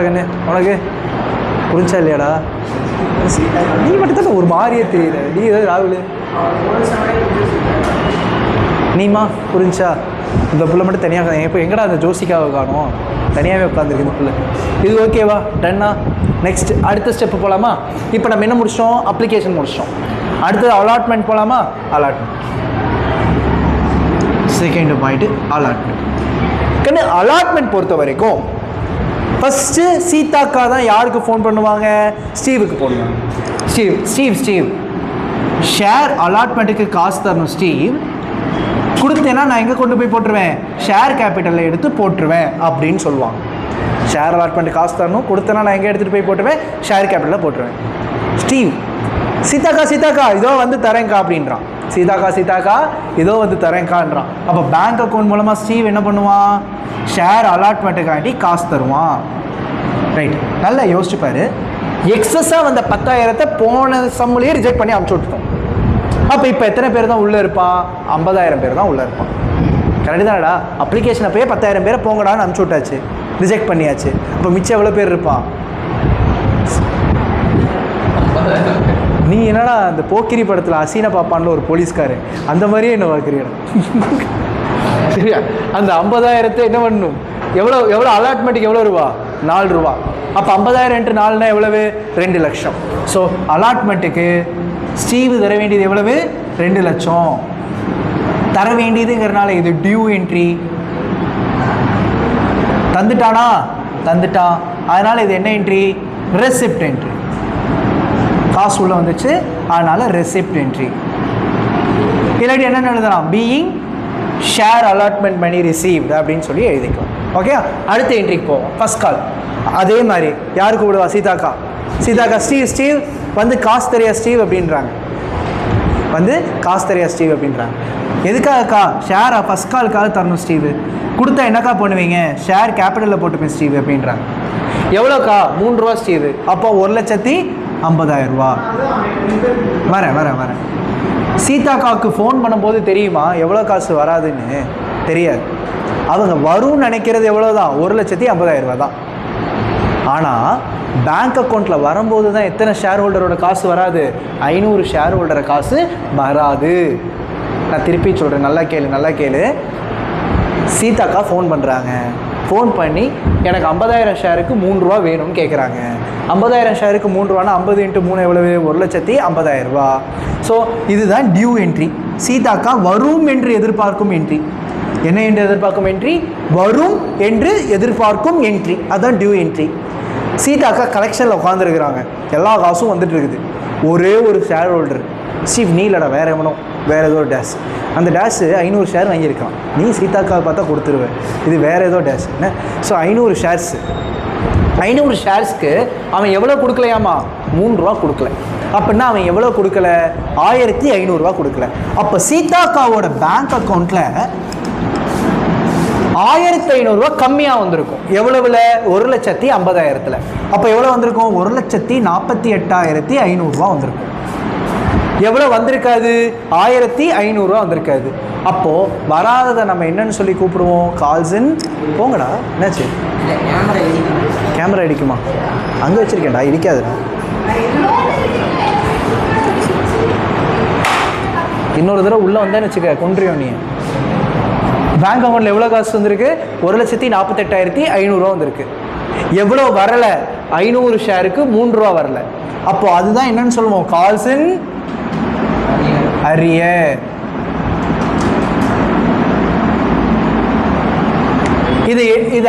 கண்ணு, உனக்கு புரிஞ்சா இல்லையாடா? நீ மட்டும் தான் ஒரு மாதிரியே தெரியல. நீ ஏதாவது ராகுல் நீமா புரிஞ்சா? இந்த பிள்ளை மட்டும் தனியாக இப்போ எங்கடா அந்த ஜோசிக்காவை காணும்? தனியாகவே உட்காந்துருக்கு இந்த பிள்ளை. இது ஓகேவா? டன்னா? நெக்ஸ்ட் அடுத்த ஸ்டெப்பு போகலாமா? இப்போ நம்ம என்ன முடிச்சிட்டோம்? அப்ளிகேஷன் முடிச்சிட்டோம். அடுத்தது அலாட்மெண்ட் போகலாமா? Allotment second point allotment. கண்ணு அலாட்மெண்ட் பொறுத்த வரைக்கும் ஃபஸ்ட்டு சீதாக்கா தான் யாருக்கு ஃபோன் பண்ணுவாங்க? ஸ்டீவுக்கு போடுவாங்க. ஸ்டீவ் ஷேர் அலாட்மெண்ட்டுக்கு காசு தரணும். ஸ்டீவ் கொடுத்தேன்னா நான் எங்கே கொண்டு போய் போட்டுருவேன்? ஷேர் கேபிட்டலில் எடுத்து போட்டுருவேன் அப்படின்னு சொல்லுவாங்க. ஷேர் அலாட்மெண்ட் காசு தரணும், கொடுத்தேன்னா நான் எங்கே எடுத்துகிட்டு போய் போட்டுருவேன்? ஷேர் கேபிட்டலில் போட்டுருவேன். ஸ்டீவ் சீதாக்கா இதோ வந்து தரேங்க்கா அப்படின்றான். சீதாக்கா இதோ வந்து தரேங்கான்றான். அப்போ பேங்க் அக்கௌண்ட் மூலமாக ஸ்டீவ் என்ன பண்ணுவான்? ஷேர் அலாட்மெண்ட்டுக்காண்டி காசு தருவான். ரைட், நல்லா யோசிச்சுப்பாரு. எக்ஸஸாக வந்த 10,000 போன சம்முலேயே ரிஜெக்ட் பண்ணி அனுப்பிச்சு விட்டுட்டோம். அப்போ இப்போ எத்தனை பேர் தான் உள்ளே இருப்பான்? 50,000 பேர் தான் உள்ளே இருப்பான். கரெக்டு தானடா? அப்ளிகேஷனை போய் 10,000 பேரை போங்கடான்னு அனுப்பிச்சு விட்டாச்சு, ரிஜெக்ட் பண்ணியாச்சு. அப்போ மிச்சம் எவ்வளோ பேர் இருப்பான்? நீ என்னடா அந்த போக்கிரி படத்தில் அசீனா பாப்பான்ல ஒரு போலீஸ்காரு அந்த மாதிரியே என்ன பார்க்குறீங்க? சரியா? அந்த 50,000 என்ன பண்ணணும்? எவ்வளோ அலாட்மெண்ட்டுக்கு எவ்வளோ ரூபா? 4 ரூபா. அப்போ 50,000 × 4 எவ்வளவு? 2 லட்சம். ஸோ அலாட்மெண்ட்டுக்கு ஸ்டீவ் தர வேண்டியது எவ்வளவு? 2 லட்சம் தர வேண்டியதுங்கிறனால இது டியூ என்ட்ரி. தந்துட்டான். அதனால் இது என்ன என்ட்ரி? Receipt entry. காசு உள்ள வந்துச்சு, அதனால் ரெசிப்ட் என்ட்ரி. இல்லாட்டி என்ன எழுதலாம்? Being share allotment money received அப்படின்னு சொல்லி எழுதிக்கலாம். ஓகே, அடுத்த என்ட்ரிக்கு போவோம். ஃபர்ஸ்ட் கால் அதே மாதிரி யார் கூப்பிடுவா? சீதாக்கா. சீதாக்கா ஸ்டீவ் வந்து காசு தெரியா ஸ்டீவ் அப்படின்றாங்க. வந்து காசு தெரியா ஸ்டீவ் அப்படின்றாங்க. எதுக்காகக்கா? ஷேரா ஃபஸ்ட் காலுக்காக தரணும் ஸ்டீவ். கொடுத்தா என்னக்கா பண்ணுவீங்க? ஷேர் கேபிட்டலில் போட்டுப்பேன் ஸ்டீவ் அப்படின்றாங்க. எவ்வளோக்கா? 3 ரூபா ஸ்டீவ். அப்போ 1,50,000 ரூபா. வரேன். சீதாக்காவுக்கு ஃபோன் பண்ணும்போது தெரியுமா எவ்வளோ காசு வராதுன்னு? தெரியாது. அவங்க வரும்னு நினைக்கிறது எவ்வளோதான்? 1,50,000 ரூபா தான். ஆனால் பேங்க் அக்கௌண்ட்டில் வரும்போது தான் எத்தனை ஷேர் ஹோல்டரோட காசு வராது? 500 ஷேர் ஹோல்டரை காசு வராது. நான் திருப்பி சொல்கிறேன், நல்லா கேளு. சீதாக்கா ஃபோன் பண்ணுறாங்க. ஃபோன் பண்ணி எனக்கு 50,000 ஷேருக்கு 3 ரூபா வேணும்னு கேட்குறாங்க. 50,000 ஷேருக்கு 3 ரூபானா 50 × 3 எவ்வளவு? 1,50,000 ரூபா. ஸோ இதுதான் டியூ என்ட்ரி. சீதாக்கா வரும் என்று எதிர்பார்க்கும் என்ட்ரி. என்ன என்று எதிர்பார்க்கும் என்ட்ரி? வரும் என்று எதிர்பார்க்கும் என்ட்ரி. அதுதான் டியூ என்ட்ரி. சீதாக்கா கலெக்ஷனில் உட்காந்துருக்குறாங்க. எல்லா காசும் வந்துட்டு இருக்குது. ஒரே ஒரு ஷேர் ஹோல்டர் ஸ்டீவ், நீ இல்லைடா வேறு எவனும், வேறு ஏதோ டேஷ். அந்த டேஷு 500 ஷேர் வாங்கியிருக்கான். நீ சீதாக்காவை பார்த்தா கொடுத்துருவேன். இது வேறு ஏதோ டேஷ் என்ன. ஸோ 500 ஷேர்ஸ்க்கு அவன் எவ்வளோ கொடுக்கலையாமா? 3 ரூபா கொடுக்கல. அப்படின்னா அவன் எவ்வளோ கொடுக்கல? 1,500 ரூபா கொடுக்கல. அப்போ சீதாக்காவோட பேங்க் அக்கௌண்ட்டில் 1,500 ரூபா கம்மியாக வந்திருக்கும். எவ்வளவுல? 1,50,000. அப்போ எவ்வளோ வந்திருக்கும்? 1,48,500 ரூபா வந்திருக்கும். எவ்வளோ வந்திருக்காது? 1,500 ரூபா வந்திருக்காது. அப்போது வராததை நம்ம என்னன்னு சொல்லி கூப்பிடுவோம்? கால்ஸ்ன்னு. போங்கடா, என்னாச்சு? கேமரா இடிக்குமா? அங்கே வச்சுருக்கேன்டா, இடிக்காதுடா. இன்னொரு தடவை உள்ளே வந்தேன்னு வச்சுக்க, கொன்றியோம் நீ. பேங்க் அக்கௌண்ட்டில் எவ்வளோ காசு வந்திருக்கு? 1,48,500 ரூபா வந்திருக்கு. எவ்வளோ வரலை? 500 ஷேருக்கு 3 ரூபா வரல. அப்போ அதுதான் என்னன்னு சொல்லுவோம்? கால்ஸ்ன்னு அறிய. இது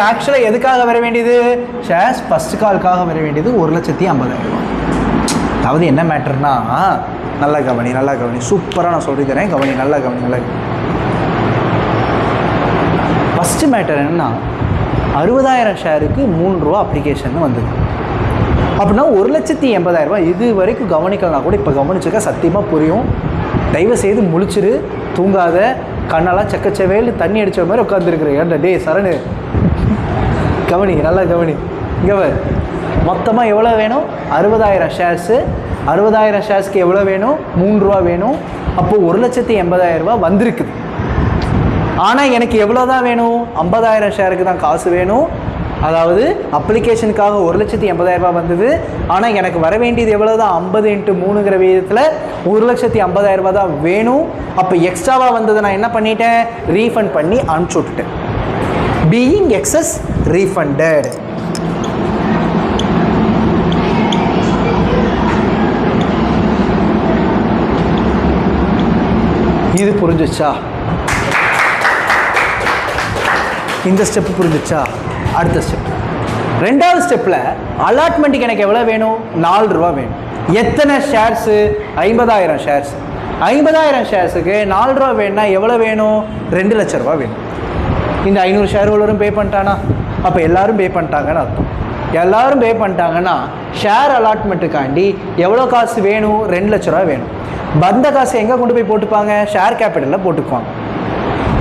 ஆக்சுவலாக எதுக்காக வர வேண்டியது? ஷேர்ஸ் ஃபர்ஸ்ட் காலுக்காக வர வேண்டியது 1,50,000 ரூபா. அதாவது என்ன மேட்டர்னா, நல்லா கவனி. சூப்பராக நான் சொல்லி தரேன், கவனி, நல்லா கவனி. ஃபஸ்ட்டு மேட்டர் என்னன்னா, 60,000 ஷேருக்கு 3 ரூபா அப்ளிகேஷன் வந்தது. அப்படின்னா 1,80,000 ரூபா. இது வரைக்கும் கவனிக்கலாம் கூட இப்போ கவனிச்சுக்க, சத்தியமாக புரியும். தயவு செய்து முழிச்சிரு, தூங்காத. கண்ணெல்லாம் செக்கச்சவேல் தண்ணி அடித்த மாதிரி உட்காந்துருக்குற. ஏன்டா டே சரணு, கவனி, நல்லா கவனி. இங்கே மொத்தமாக எவ்வளோ வேணும்? 60,000 ஷேர்ஸு. 60,000 ஷேர்ஸ்க்கு எவ்வளோ வேணும்? 3 ரூபா வேணும். அப்போது 1,80,000 ரூபா வந்திருக்குது. ஆனால் எனக்கு எவ்வளோ தான் வேணும்? 50,000 ஷேருக்கு தான் காசு வேணும். அதாவது அப்ளிகேஷனுக்காக 1,80,000 ரூபா வந்தது. ஆனால் எனக்கு வர வேண்டியது எவ்வளோ தான்? 50 × 3ங்கிற விதத்தில் 1,50,000 ரூபா தான் வேணும். அப்போ எக்ஸ்ட்ராவாக வந்ததை நான் என்ன பண்ணிட்டேன்? ரீஃபண்ட் பண்ணி அனுப்பிச்சி விட்டுட்டேன். Being excess refunded. இது புரிஞ்சிச்சா? இந்த ஸ்டெப்பு புரிஞ்சிச்சா? அடுத்த ஸ்டெப், ரெண்டாவது ஸ்டெப்பில் அலாட்மெண்ட்டுக்கு எனக்கு எவ்வளோ வேணும்? 4 ரூபா வேணும். எத்தனை ஷேர்ஸு? 50,000 ஷேர்ஸ். 50,000 ஷேர்ஸுக்கு 4 ரூபா வேணும்னா எவ்வளோ வேணும்? 2 லட்ச ரூபா வேணும். இந்த 500 ஷேர் ஹோல்டரும் பே பண்ணிட்டானா? அப்போ எல்லோரும் பே பண்ணிட்டாங்கன்னு அர்த்தம். எல்லோரும் பே பண்ணிட்டாங்கன்னா ஷேர் அலாட்மெண்ட்டுக்காண்டி எவ்வளோ காசு வேணும்? 2 லட்ச ரூபா வேணும். வந்த காசு எங்கே கொண்டு போய் போட்டுப்பாங்க? ஷேர் கேபிட்டலில் போட்டுக்குவாங்க.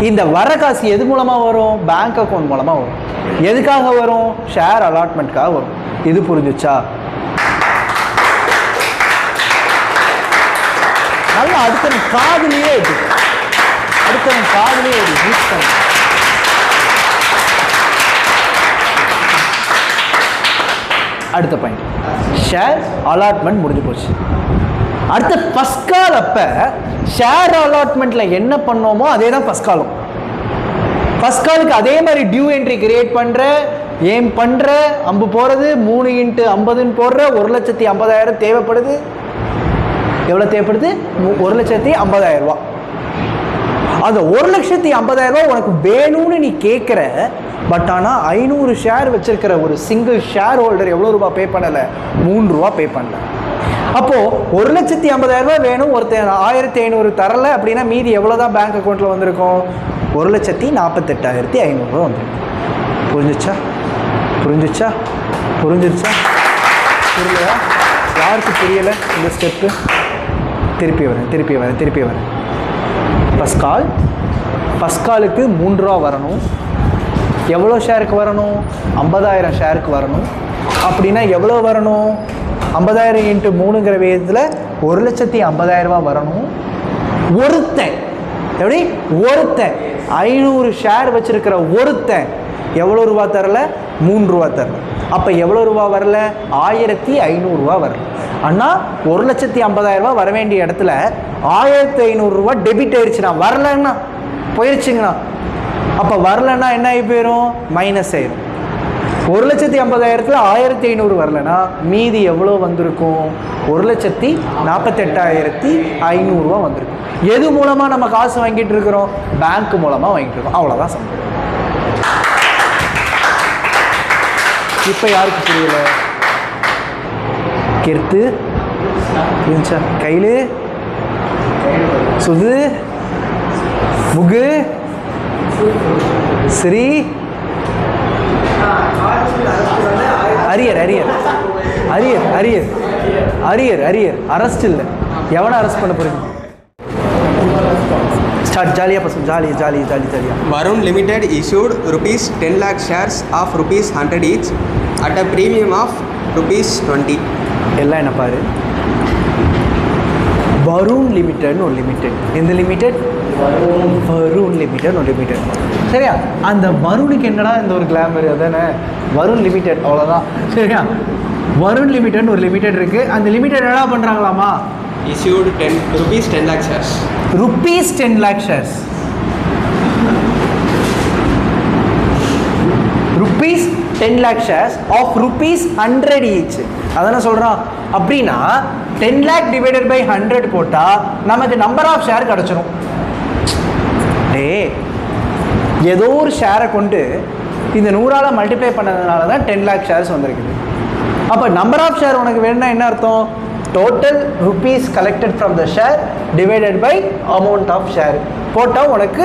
இந்த வர காசு எது மூலமாக வரும்? பேங்க் அக்கௌண்ட் மூலமாக வரும். எதுக்காக வரும்? ஷேர் அலாட்மெண்ட்காக வரும். இது புரிஞ்சுச்சா? நல்லா அடுத்த காதுலேயே அடுத்த பாயிண்ட், ஷேர் அலாட்மெண்ட் முடிஞ்சு போச்சு. அடுத்த ஃபர்ஸ்ட் கால் அப்போ ஷேர் அலாட்மெண்ட்டில் என்ன பண்ணோமோ அதே தான் ஃபர்ஸ்ட் காலும். ஃபர்ஸ்ட் காலுக்கு அதே மாதிரி டியூ என்ட்ரி கிரியேட் பண்ணுற, ஏம் பண்ணுற, அம்பு போகிறது, 3 × 50ன்னு போடுற. 1,50,000 தேவைப்படுது. எவ்வளோ தேவைப்படுது? 1,50,000 ரூபா. அந்த 1,50,000 ரூபா உனக்கு வேணும்னு நீ கேட்குற. பட் ஆனால் 500 ஷேர் வச்சிருக்கிற ஒரு சிங்கிள் ஷேர் ஹோல்டர் எவ்வளோ ரூபா பே பண்ணலை? 3 ரூபா பே பண்ணல. அப்போது 1,50,000 ரூபா வேணும், ஒருத்தர் 1,500 தரலை அப்படின்னா மீதி எவ்வளோ தான் பேங்க் அக்கௌண்ட்டில் வந்திருக்கும்? 1,48,500 ரூபா வந்துருக்கும். புரிஞ்சிச்சா? புரிஞ்சிருச்சா? புரியலையா? யாருக்கு புரியலை இந்த ஸ்டெப்பு? திருப்பி வரேன். பஸ்காலுக்கு 3 ரூபா வரணும். எவ்வளோ ஷேருக்கு வரணும்? 50,000 ஷேருக்கு வரணும். அப்படின்னா எவ்வளோ வரணும்? 50,000 × 3ங்கிற விதத்தில் 1,50,000 ரூபா வரணும். ஒருத்தன் 500 ஷேர் வச்சிருக்கிற ஒருத்தன் எவ்வளோ ரூபா தரல? 3 ரூபா தரல. அப்போ எவ்வளோ ரூபா வரல? 1,500 ரூபா வரல. ஆனால் 1,50,000 ரூபா வர வேண்டிய இடத்துல 1,500 ரூபா டெபிட் ஆயிடுச்சுண்ணா, வரலன்னா போயிடுச்சுங்கண்ணா. அப்போ வரலன்னா என்ன ஆகி போயிடும்? மைனஸ் ஆயிடும். 1,50,000ல் 1,500 வரலன்னா மீதி எவ்வளோ வந்திருக்கும்? 1,48,500 ரூபா வந்திருக்கும். எது மூலமாக நம்ம காசு வாங்கிட்டு இருக்கிறோம்? பேங்க் மூலமாக வாங்கிட்டு இருக்கோம். அவ்வளோதான் சம்பளம். இப்போ யாருக்கு புரியல? கெர்த்து புரிஞ்சா? கையில் சுது முகு ஸ்ரீ அரியர் அரெஸ்ட் இல்லை. எவனை அரெஸ்ட் பண்ண போறீங்க? ஸ்டார்ட். ஜாலியாக பசங்க, ஜாலியாக. Varun Limited issued rupees 10 lakh shares of rupees 100 each at a premium of rupees 20. எல்லாம் என்ன பாரு? வருண் லிமிடெட்னு ஒரு லிமிடெட். எந்த லிமிடெட்? வருண் லிமிடெட் ஒரு லிமிடெட். சரியா? அந்த வருணுக்கு என்னடா இந்த ஒரு கிளாமர்? அதானே வருண் லிமிடெட், அவ்வளோதான். சரியா? வருண் லிமிடெட்னு ஒரு லிமிடெட் இருக்கு. அந்த லிமிடெட் என்ன பண்ணுறாங்களாமா? Issued rupees 10 lakh shares. Rupees 10 lakh shares. Rupees 10 lakh shares of rupees 100 each. அதான சொல்கிறான். அப்படின்னா 10 lakh divided by 100 போட்டால் நமக்கு நம்பர் ஆஃப் ஷேர் கிடச்சிரும். ஏதோ ஒரு ஷேரை கொண்டு இந்த 100ஆல் மல்டிப்ளை பண்ணதுனால தான் 10 lakh ஷேர்ஸ் வந்திருக்குது. அப்போ நம்பர் ஆஃப் ஷேர் உனக்கு வேணும்னா என்ன அர்த்தம்? Total rupees collected from the share divided by amount of share போட்டால் உனக்கு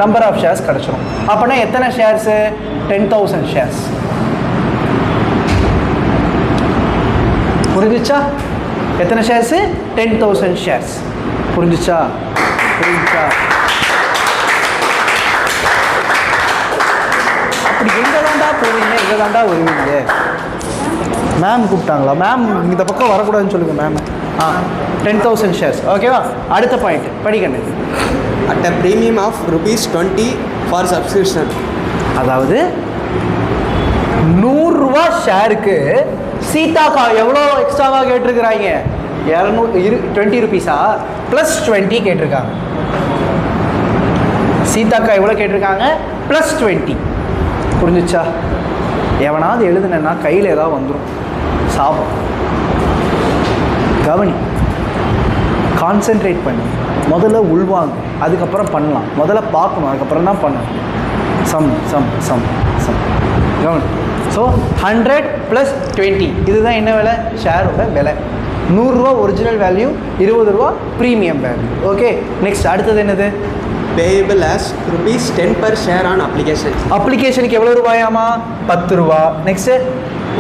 நம்பர் ஆஃப் ஷேர்ஸ் கிடச்சிரும். அப்படின்னா எத்தனை ஷேர்ஸு? 10,000 ஷேர்ஸ். புரிஞ்சிச்சா? எத்தனை ஷேர்ஸு? 10,000 ஷேர்ஸ். புரிஞ்சிச்சா? அப்படி எங்கே தாண்டா போவீங்க, எங்கே தாண்டா வருவீங்க? மேம் கூப்பிட்டாங்களா? மேம் இந்த பக்கம் வரக்கூடாதுன்னு சொல்லுங்கள் மேம். 10,000 ஷேர்ஸ். ஓகேவா? அடுத்த பாயிண்ட் படிக்கணும். At a premium of rupees 20 for subscription. அதாவது 100 ரூபா ஷேருக்கு சீதாக்கா எவ்வளோ எக்ஸ்ட்ராவாக கேட்டிருக்கிறாங்க? 20 ருபீஸா ப்ளஸ் 20 கேட்டிருக்காங்க. சீதாக்கா எவ்வளோ கேட்டிருக்காங்க? ப்ளஸ் 20. புரிஞ்சிச்சா? எவனாவது எழுதுனா கையில் ஏதாவது வந்துடும். சாபம். கவனி, கான்சென்ட்ரேட் பண்ணி முதல்ல உள்வாங்க, அதுக்கப்புறம் பண்ணலாம். முதல்ல பார்க்கணும், அதுக்கப்புறம் தான் பண்ணணும். சம் கவனி. ஸோ 100 + 20 இதுதான் என்ன விலை? ஷேரோட விலை. 100 ரூபா ஒரிஜினல் வேல்யூ, 20 ரூபா ப்ரீமியம் வேல்யூ. ஓகே, நெக்ஸ்ட் அடுத்தது என்னது? Payable as rupees 10 per share on application. அப்ளிகேஷனுக்கு எவ்வளோ ரூபாயாமா? 10 ரூபா. Next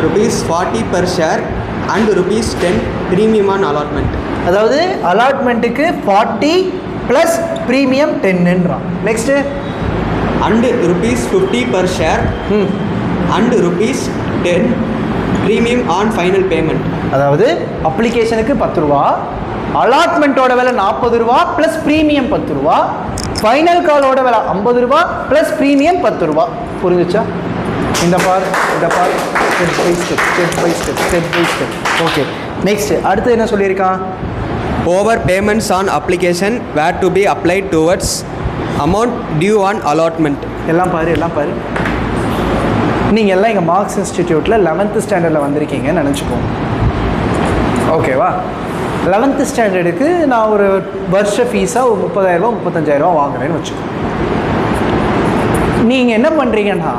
rupees 40 per share and rupees 10 premium on allotment. அதாவது அலாட்மெண்ட்டுக்கு 40 + ப்ரீமியம் 10ன்றான். Next and rupees 50 per share and rupees 10 premium on final payment. அதாவது அப்ளிகேஷனுக்கு 10 ரூபா, அலாட்மெண்ட்டோட விலை 40 ரூபா ப்ளஸ் ப்ரீமியம் 10 ரூபா, ஃபைனல் காலோட விலை 50 ரூபா ப்ளஸ் ப்ரீமியம் 10 ரூபா. புரிஞ்சிச்சா? இந்த பார் step by step. Okay, next அடுத்து என்ன சொல்லியிருக்கான்? Over payments on application were to be applied towards amount due on allotment. எல்லாம் பாரு. நீங்கள் எல்லாம் எங்கள் மார்க்ஸ் இன்ஸ்டிடியூட்டில் 11th ஸ்டாண்டர்டில் வந்திருக்கீங்கன்னு நினச்சிக்கோங்க. ஓகேவா? 11th ஸ்டாண்டர்டுக்கு நான் ஒரு வருஷ ஃபீஸாக ஒரு 30,000 35,000 வாங்குறேன்னு வச்சுக்கோங்க. நீங்கள் என்ன பண்ணுறீங்கன்னா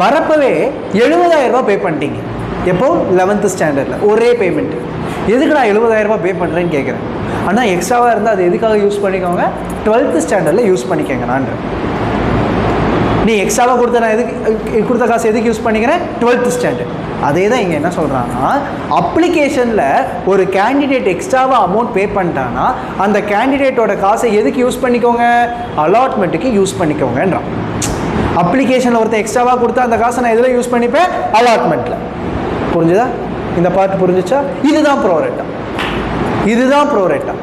வரப்பவே 70,000 பே பண்ணிட்டீங்க. எப்போ? 11th ஸ்டாண்டர்டில் ஒரே பேமெண்ட்டு. எதுக்கு நான் 70,000 பே பண்ணுறேன்னு கேட்குறேன். ஆனால் எக்ஸ்ட்ராவாக இருந்தால் அது எதுக்காக யூஸ் பண்ணிக்கோங்க? 12th ஸ்டாண்டர்டில் யூஸ் பண்ணிக்கோங்க. நான் நீ எக்ஸ்ட்ராவாக கொடுத்த காசு எதுக்கு யூஸ் பண்ணிக்கிறேன்? 12th standard. அதே தான் இங்கே என்ன சொல்கிறாங்கன்னா, அப்ளிகேஷனில் ஒரு கேண்டிடேட் எக்ஸ்ட்ராவாக அமௌண்ட் பே பண்ணிட்டான்னா அந்த கேண்டிடேட்டோட காசை எதுக்கு யூஸ் பண்ணிக்கோங்க, அலாட்மெண்ட்டுக்கு யூஸ் பண்ணிக்கோங்கன்றான். அப்ளிகேஷனில் ஒருத்தர் எக்ஸ்ட்ராவாக கொடுத்தா அந்த காசை நான் எதில் யூஸ் பண்ணிப்பேன், அலாட்மெண்ட்டில். புரிஞ்சுதா? இந்த பார்ட் புரிஞ்சிச்சா? இதுதான் ப்ரோரேட்டா, இதுதான் ப்ரோரேட்டா,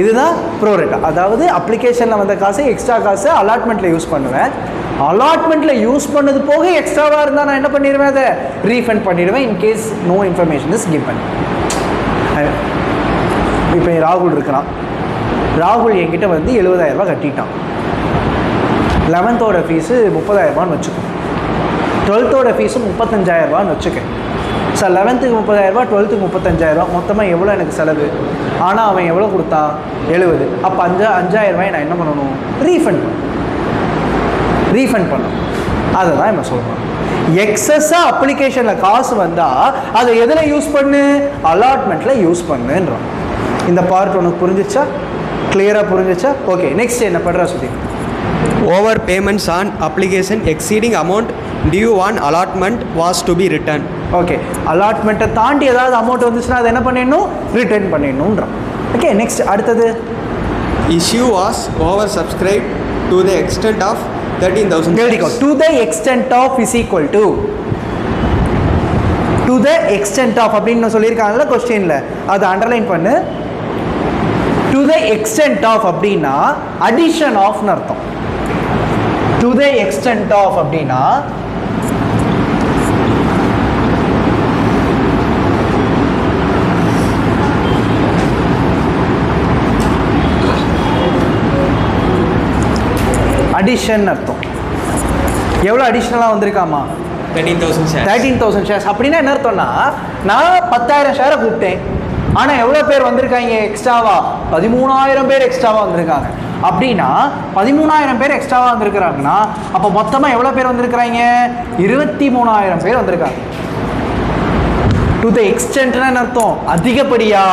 இதுதான் ப்ரோரேட்டா. அதாவது அப்ளிகேஷனில் வந்த காசை எக்ஸ்ட்ரா காசை அலாட்மெண்ட்டில் யூஸ் பண்ணுவேன். அலாட்மெண்ட்டில் யூஸ் பண்ணது போக எக்ஸ்ட்ராவாக இருந்தால் நான் என்ன பண்ணிடுவேன், அதை ரீஃபண்ட் பண்ணிடுவேன் in case no information is given. இப்போ ராகுல் இருக்கிறான், ராகுல் என்கிட்ட வந்து 70,000 ரூபா கட்டிட்டான். 11th ஃபீஸு 30,000 ரூபான்னு வச்சுக்கோ, 12th ஃபீஸு 35,000 ரூபான்னு வச்சுக்கேன். சார் 11th 30,000 ரூபா, 12th 35,000 ரூபா, மொத்தமாக எவ்வளோ எனக்கு செலவு? ஆனால் அவன் எவ்வளோ கொடுத்தான், 70. அப்போ 5,000 ரூபாய் நான் என்ன பண்ணணும், ரீஃபண்ட் பண்ணணும். அதை தான் நம்ம சொல்கிறோம். எக்ஸஸாக அப்ளிகேஷனில் காசு வந்தால் அதை எதில் யூஸ் பண்ணு, அலாட்மெண்ட்டில் யூஸ் பண்ணுன்றோம். இந்த பார்ட் உனக்கு புரிஞ்சிச்சா, கிளியராக புரிஞ்சிச்சா? ஓகே, நெக்ஸ்ட் என்ன பண்ணுறா சுத்தி? Over payments on application exceeding amount due on allotment was to be return. Okay, அலாட்மெண்ட்டை தாண்டி ஏதாவது அமௌண்ட் வந்துச்சுன்னா அதை என்ன பண்ணிடணும், ரிட்டர்ன் பண்ணிடணுன்றான். ஓகே, நெக்ஸ்ட் அடுத்தது. Issue was over subscribe to the extent of 13,000. To the extent of is equal to the extent of அப்படின்னு சொல்லியிருக்காங்கல்ல கொஸ்டின்ல, அதை அண்டர்லைன் பண்ணு. to the extent of அப்படின்னா addition ofனு அர்த்தம். to the extent of அப்படின்னா addition அர்த்தம். எவ்வளோ அடிஷ்னலாக வந்திருக்காமா, 13,000 ஷேர்ஸ். அப்படின்னா என்ன அர்த்தம்னா, நான் 10,000 ஷேரை கூப்பிட்டேன், ஆனால் எவ்வளோ பேர் வந்திருக்காங்க எக்ஸ்ட்ராவா, 13,000 பேர் எக்ஸ்ட்ராவாக வந்திருக்காங்க. அப்படின்னா 13,000 பேர் எக்ஸ்ட்ராவாக வந்திருக்கிறாங்கன்னா அப்போ மொத்தமாக எவ்வளோ பேர் வந்திருக்கிறாங்க, 23,000 பேர் வந்திருக்காங்க. டு த எக்ஸ்டென்ட்னா என்ன அர்த்தம், அதிகப்படியா.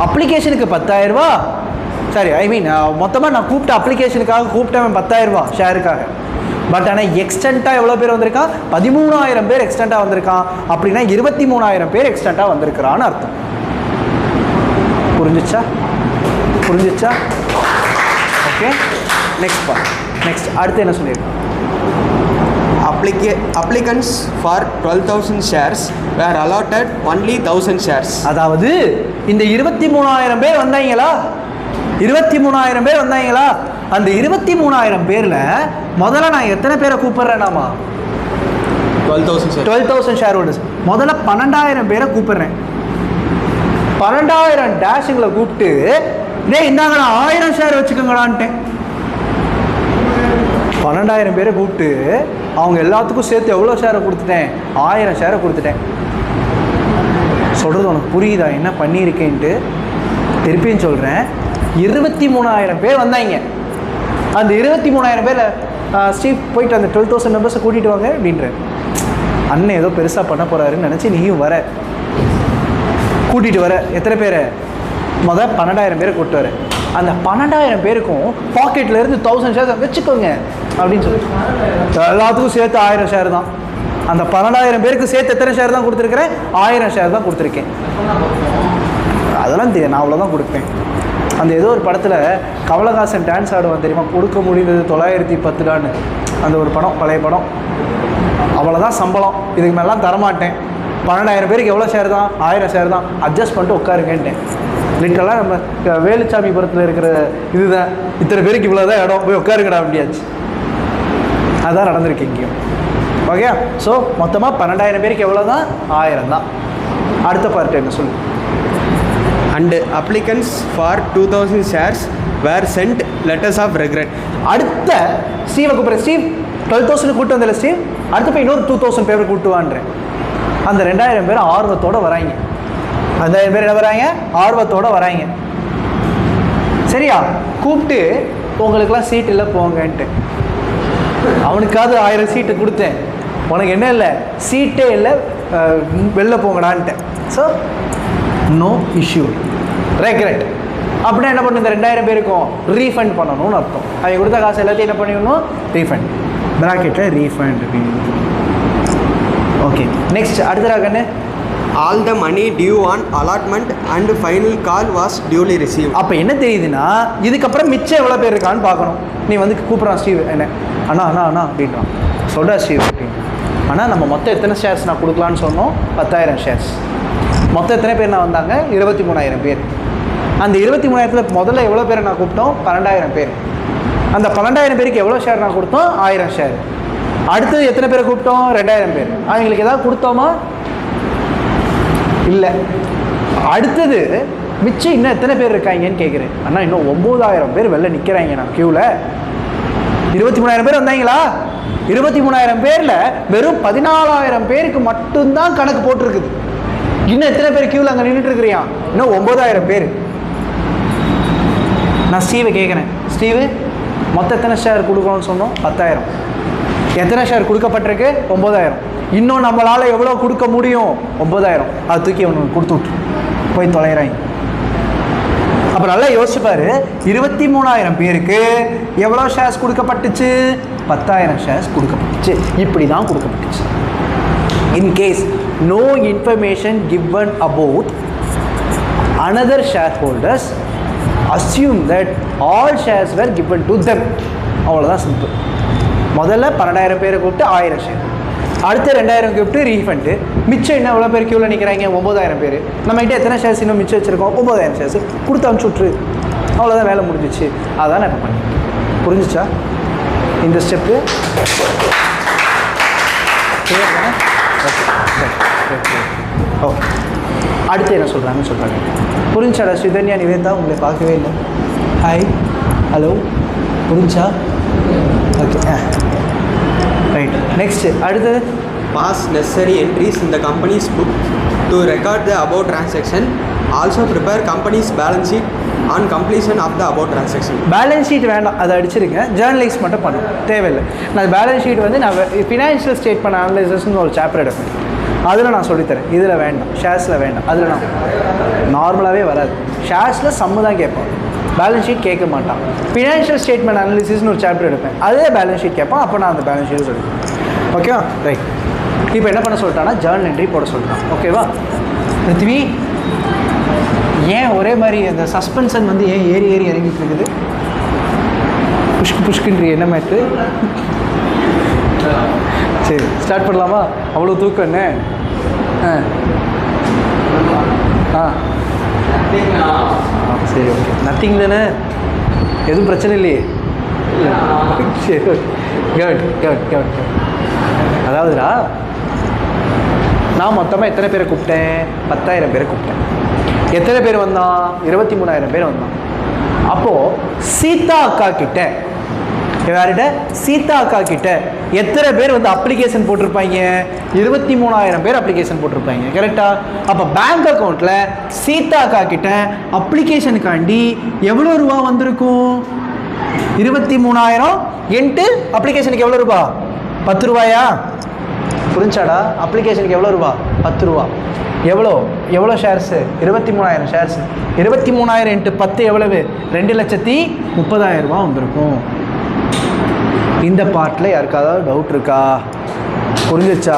அப்ளிகேஷனுக்கு 10,000 ரூபா, சரி ஐ மீன் மொத்தமாக நான் கூப்பிட்ட அப்ளிகேஷனுக்காக கூப்பிட்டவன் 10,000 ரூபா ஷேருக்காக. பட் ஆனால் எக்ஸ்டென்ட்டாக எவ்வளோ பேர் வந்திருக்கான், 13,000 பேர் எக்ஸ்டென்ட்டாக வந்திருக்கான். அப்படின்னா 23,000 பேர் எக்ஸ்டென்ட்டாக வந்திருக்கிறான்னு அர்த்தம். புரிஞ்சிச்சா? ஓகே, நெக்ஸ்ட் அடுத்து என்ன சொல்லியிருக்கோம்? applicants for 12,000 shares were allotted only 1,000 shares. அதாவது இந்த 23,000 பேர் வந்தாங்களா, 23,000 பேர் வந்தாங்களா, அந்த 23,000 பேரில் முதல்ல நான் எத்தனை பேரை கூப்பிட்றேன்னாமா, 12,000 ஷேர் ஹோல்டர்ஸ். முதல்ல 12,000 பேரை கூப்பிட்றேன். 12,000 டேஷுங்களை கூப்பிட்டு, டேய் இந்தாங்க நான் 1000 ஷேர் வச்சுக்கோங்களான்ட்டேன். 12,000 பேரை கூப்பிட்டு அவங்க எல்லாத்துக்கும் சேர்த்து எவ்வளோ ஷேரை கொடுத்துட்டேன், 1000 ஷேரை கொடுத்துட்டேன். சொல்கிறது உனக்கு புரியுதா என்ன பண்ணியிருக்கேன்ட்டு? திருப்பியும் சொல்கிறேன், 23,000 பேர் வந்தாங்க. அந்த 23,000 பேரை ஸ்டீவ் போயிட்டு அந்த 12,000 மெம்பர்ஸை கூட்டிகிட்டு வாங்க அப்படின்ற, அண்ணன் ஏதோ பெருசாக பண்ண போகிறாருன்னு நினச்சி நீயும் வர, கூட்டிகிட்டு வர. எத்தனை பேரை? 12,000 பேரை கூப்பிட்டு வர. அந்த 12,000 பேருக்கும் பாக்கெட்டில் இருந்து 1,000 ஷேர் வச்சுக்கோங்க அப்படின்னு சொல்லி எல்லாத்துக்கும் சேர்த்து 1000 ஷேர் தான். அந்த 12,000 பேருக்கு சேர்த்து எத்தனை ஷேர் தான் கொடுத்துருக்குறேன், 1000 ஷேர் தான் கொடுத்துருக்கேன். அதெல்லாம் தெரியும், நான் அவ்வளோதான் கொடுப்பேன். அந்த ஏதோ ஒரு படத்தில் கமலஹாசன் டான்ஸ் ஆடுவான் தெரியுமா, கொடுக்க முடிந்தது 910 அந்த ஒரு படம், பழைய படம். அவ்வளோதான் சம்பளம், இதுக்கு மேலாம் தரமாட்டேன். 12,000 பேருக்கு எவ்வளோ ஷேர் தான், 1000 ஷேர் தான், அட்ஜஸ்ட் பண்ணிட்டு உட்காருங்கன்ட்டேன். லிட்டரலாக நம்ம வேலுச்சாமிபுரத்தில் இருக்கிற இதுதான், இத்தனை பேருக்கு இவ்வளோ தான் இடம், போய் உட்காருங்கடா அப்படியாச்சு. அதுதான் நடந்திருக்கு இங்கேயும். ஓகே, ஸோ மொத்தமாக 12,000 பேருக்கு எவ்வளோ தான், 1000 தான். அடுத்த பார்ட் என்ன சொல்லு? And applicants for 2,000 shares were sent letters of regret. அடுத்த ஸ்டீவை கூப்பிட்றேன். ஸ்டீவ் 12,000 கூப்பிட்டு வந்தல ஸ்டீவ், அடுத்த போய் இன்னொரு 2,000 பேர் கூப்பிட்டுவான்றேன். அந்த 2,000 பேர் ஆர்வத்தோடு வராங்க. அந்த 2,000 பேர் என்ன வராங்க, ஆர்வத்தோடு வராங்க. சரியா? கூப்பிட்டு உங்களுக்கெல்லாம் சீட் இல்லை போங்கன்ட்டு. அவனுக்காவது 1000 சீட்டு கொடுத்தேன், உனக்கு என்ன இல்லை, சீட்டே இல்லை, வெளில போங்கடான்ட்டேன். So no issue, regret. அப்படின்னா என்ன பண்ணணும், இந்த 2,000 பேருக்கும் ரீஃபண்ட் பண்ணணும்னு அர்த்தம். அவங்க கொடுத்த காசு எல்லாத்தையும் என்ன பண்ணிடணும், ரீஃபண்ட். ப்ராக்கெட்டில் ரீஃபண்ட் அப்படின்னு. ஓகே நெக்ஸ்ட் அடுத்தடா கண்ணு. All the money due on allotment and final call was duly received. அப்போ என்ன தெரியுதுன்னா இதுக்கப்புறம் மிச்சம் எவ்வளோ பேர் இருக்கான்னு பார்க்கணும். நீ வந்து கூப்பிட்றான் ஸ்டீவ், என்ன அண்ணா அண்ணா அண்ணா அப்படின்றான். சொல்கிறா ஸ்டீவ் அப்படின்னு. ஆனால் நம்ம மொத்தம் எத்தனை ஷேர்ஸ் நான் கொடுக்கலான்னு சொன்னோம்? 10,000 ஷேர்ஸ். மொத்தம் எத்தனை பேர் நான் வந்தாங்க? 23,000 பேர். அந்த 23,000 முதல்ல எவ்வளோ பேரை நான் கூப்பிட்டோம்? 12,000 பேர். அந்த 12,000 பேருக்கு எவ்வளோ ஷேர் நான் கொடுத்தோம்? 1000 ஷேர். அடுத்தது எத்தனை பேரை கூப்பிட்டோம்? 2,000 பேர். அவங்களுக்கு ஏதாவது கொடுத்தோமா? இல்லை. அடுத்தது மிச்சம் இன்னும் எத்தனை பேர் இருக்காங்கன்னு கேட்குறேன். அண்ணா இன்னும் 9,000 பேர் வெளில நிற்கிறாங்க நான் க்யூவில். 23,000 பேர் வந்தாங்களா? 23,000 பேரில் வெறும் 14,000 பேருக்கு மட்டும்தான் கணக்கு போட்டிருக்குது. இன்னும் எத்தனை பேர் க்யூவில் அங்கே நின்றுட்டு இருக்கிறியா? இன்னும் 9,000 பேர். நான் ஸ்டீவை கேட்குறேன், ஸ்டீவு மொத்தம் எத்தனை ஷேர் கொடுக்கணும்னு சொன்னோம்? 10,000. எத்தனை ஷேர் கொடுக்கப்பட்டிருக்கு? 9,000. இன்னும் நம்மளால் எவ்வளோ கொடுக்க முடியும்? 9,000. அது தூக்கி அவனுக்கு கொடுத்து விட்டு போய் தொலைகிறாங்க. அப்போ நல்லா யோசிச்சுப்பாரு, 23,000 பேருக்கு எவ்வளோ ஷேர்ஸ் கொடுக்கப்பட்டுச்சு? 10,000 ஷேர்ஸ் கொடுக்கப்பட்டுச்சு. இப்படி தான் கொடுக்கப்பட்டுச்சு. In case no information given about another shareholders, assume that all shares were given to them. அவ்வளோதான் சிம்பிள். முதல்ல 12,000 பேரை கூப்பிட்டு 1000 ஷேர், அடுத்து 2,000 கூப்பிட்டு ரீஃபண்டு. மிச்சம் இன்னும் எவ்வளோ பேர் க்யூவில் நிற்கிறாங்க? 9,000 பேர். நம்மகிட்ட எத்தனை ஷேர்ஸ் இன்னும் மிச்சம் வச்சுருக்கோம்? 9,000 ஷேர்ஸ். கொடுத்து அனுப்பிச்சுட்ரு, அவ்வளோதான், வேலை முடிஞ்சிச்சு. அதான் நான் இப்போ பண்ணி. புரிஞ்சிச்சா இந்த ஸ்டெப்பு? ஓகே, அடுத்து என்ன சொல்கிறாங்கன்னு சொல்கிறாங்க. புரிஞ்சாடா ஸ்ரீதன்யா, நிவேதா? உங்களை பார்க்கவே இல்லை. ஹாய், ஹலோ, புரிஞ்சா? Okay, right. நெக்ஸ்ட் அடுத்தது. Pass necessary entries in the company's book to record the above transaction. Also prepare company's balance sheet on completion of the above transaction. Balance sheet வேண்டாம், அதை அடிச்சிருங்க. ஜேர்னலைஸ் மட்டும் பண்ணணும், தேவையில்லை. நான் பேலன்ஸ் ஷீட் வந்து நான் ஃபினான்ஷியல் ஸ்டேட்மெண்ட் அனலைசஸ்னு ஒரு சாப்டர் எடுப்பேன், அதில் நான் சொல்லித்தரேன். இதில் வேண்டாம், ஷேர்ஸில் வேண்டாம். அதில் நான் நார்மலாகவே வராது. ஷேர்ஸில் சம்மு தான் கேட்பான், பேலன்ஸ் ஷீட் கேட்க மாட்டான். ஃபினான்ஷியல் ஸ்டேட்மெண்ட் அனாலிசிஸ்னு ஒரு சாப்டர் எடுப்பேன், அதே பேலன்ஸ் ஷீட் கேட்பான். அப்போ நான் அந்த பேலன்ஸ் ஷீட் சொல்லிடுவேன். ஓகேவா? ரைட். இப்போ என்ன பண்ண சொல்லிட்டான்னா ஜேர்னல் என்ட்ரி போட சொல்லிட்டான். ஓகேவா? பிருத்திவி, ஏன் ஒரே மாதிரி அந்த சஸ்பென்ஷன் வந்து ஏன் ஏறி ஏறி இறங்கிட்டு இருக்குது? புஷ்குன்றி என்ன மேட்ரு? சரி, ஸ்டார்ட் பண்ணலாமா? அவ்வளோ தூக்கம் என்ன? சரி, ஓகே. நத்திங் தானே, எதுவும் பிரச்சனை இல்லையே? சரி, கட் கட் கட். அதாவதுடா, நான் மொத்தமாக எத்தனை பேரை கூப்பிட்டேன்? 10,000 பேரை கூப்பிட்டேன். எத்தனை பேர் வந்தான்? 23,000 பேர் வந்தான். அப்போது சீதா அக்கா கிட்ட, யார்கிட்ட? சீதா அக்கா கிட்ட எத்தனை பேர் வந்து அப்ளிகேஷன் போட்டிருப்பாங்க? 23,000 பேர் அப்ளிகேஷன் போட்டிருப்பாங்க. கரெக்டா? அப்போ பேங்க் அக்கௌண்ட்டில் சீதா அக்கா கிட்ட அப்ளிகேஷனுக்காண்டி எவ்வளோ ரூபா வந்திருக்கும்? 23,000 இன்ட்டு அப்ளிகேஷனுக்கு எவ்வளோ ரூபா? 10 ரூபாயா? புரிஞ்சாடா? அப்ளிகேஷனுக்கு எவ்வளோ ரூபா? 10 ரூபா. எவ்வளோ ஷேர்ஸு? 23,000 ஷேர்ஸு. 23,000 இன்ட்டு 10 எவ்வளவு? 2,30,000 ரூபா வந்திருக்கும். இந்த பார்ட்டில் யாருக்காவது டவுட் இருக்கா? புரிஞ்சிச்சா?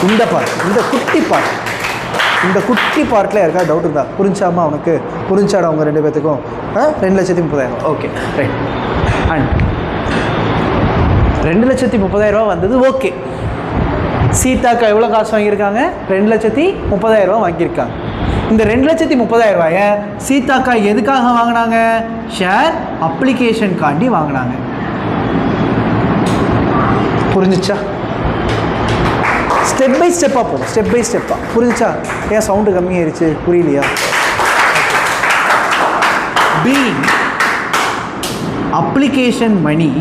இந்த பார்ட், இந்த குட்டி பார்ட்டில் யாருக்காவது டவுட் இருக்கா? புரிஞ்சாமா உனக்கு? புரிஞ்சாடா உங்கள் 2 பேர்த்துக்கும்? 2,30,000. Okay, right. அண்ட் 2,30,000 ரூபா வந்தது. ஓகே, சீதாக்கா எவ்வளோ காசு வாங்கியிருக்காங்க? 2,30,000 ரூபா வாங்கியிருக்காங்க. இந்த 2,30,000 ரூபாயை சீதாக்கா எதுக்காக வாங்கினாங்க? ஷேர் அப்ளிகேஷனுக்காண்டி வாங்கினாங்க. புரிஞ்சிச்சா? ஸ்டெப் பை ஸ்டெப்பாக போகும், ஸ்டெப் பை ஸ்டெப்பாக. புரிஞ்சிச்சா? ஏன் சவுண்டு கம்மியாயிருச்சு? புரியலையா? Being application money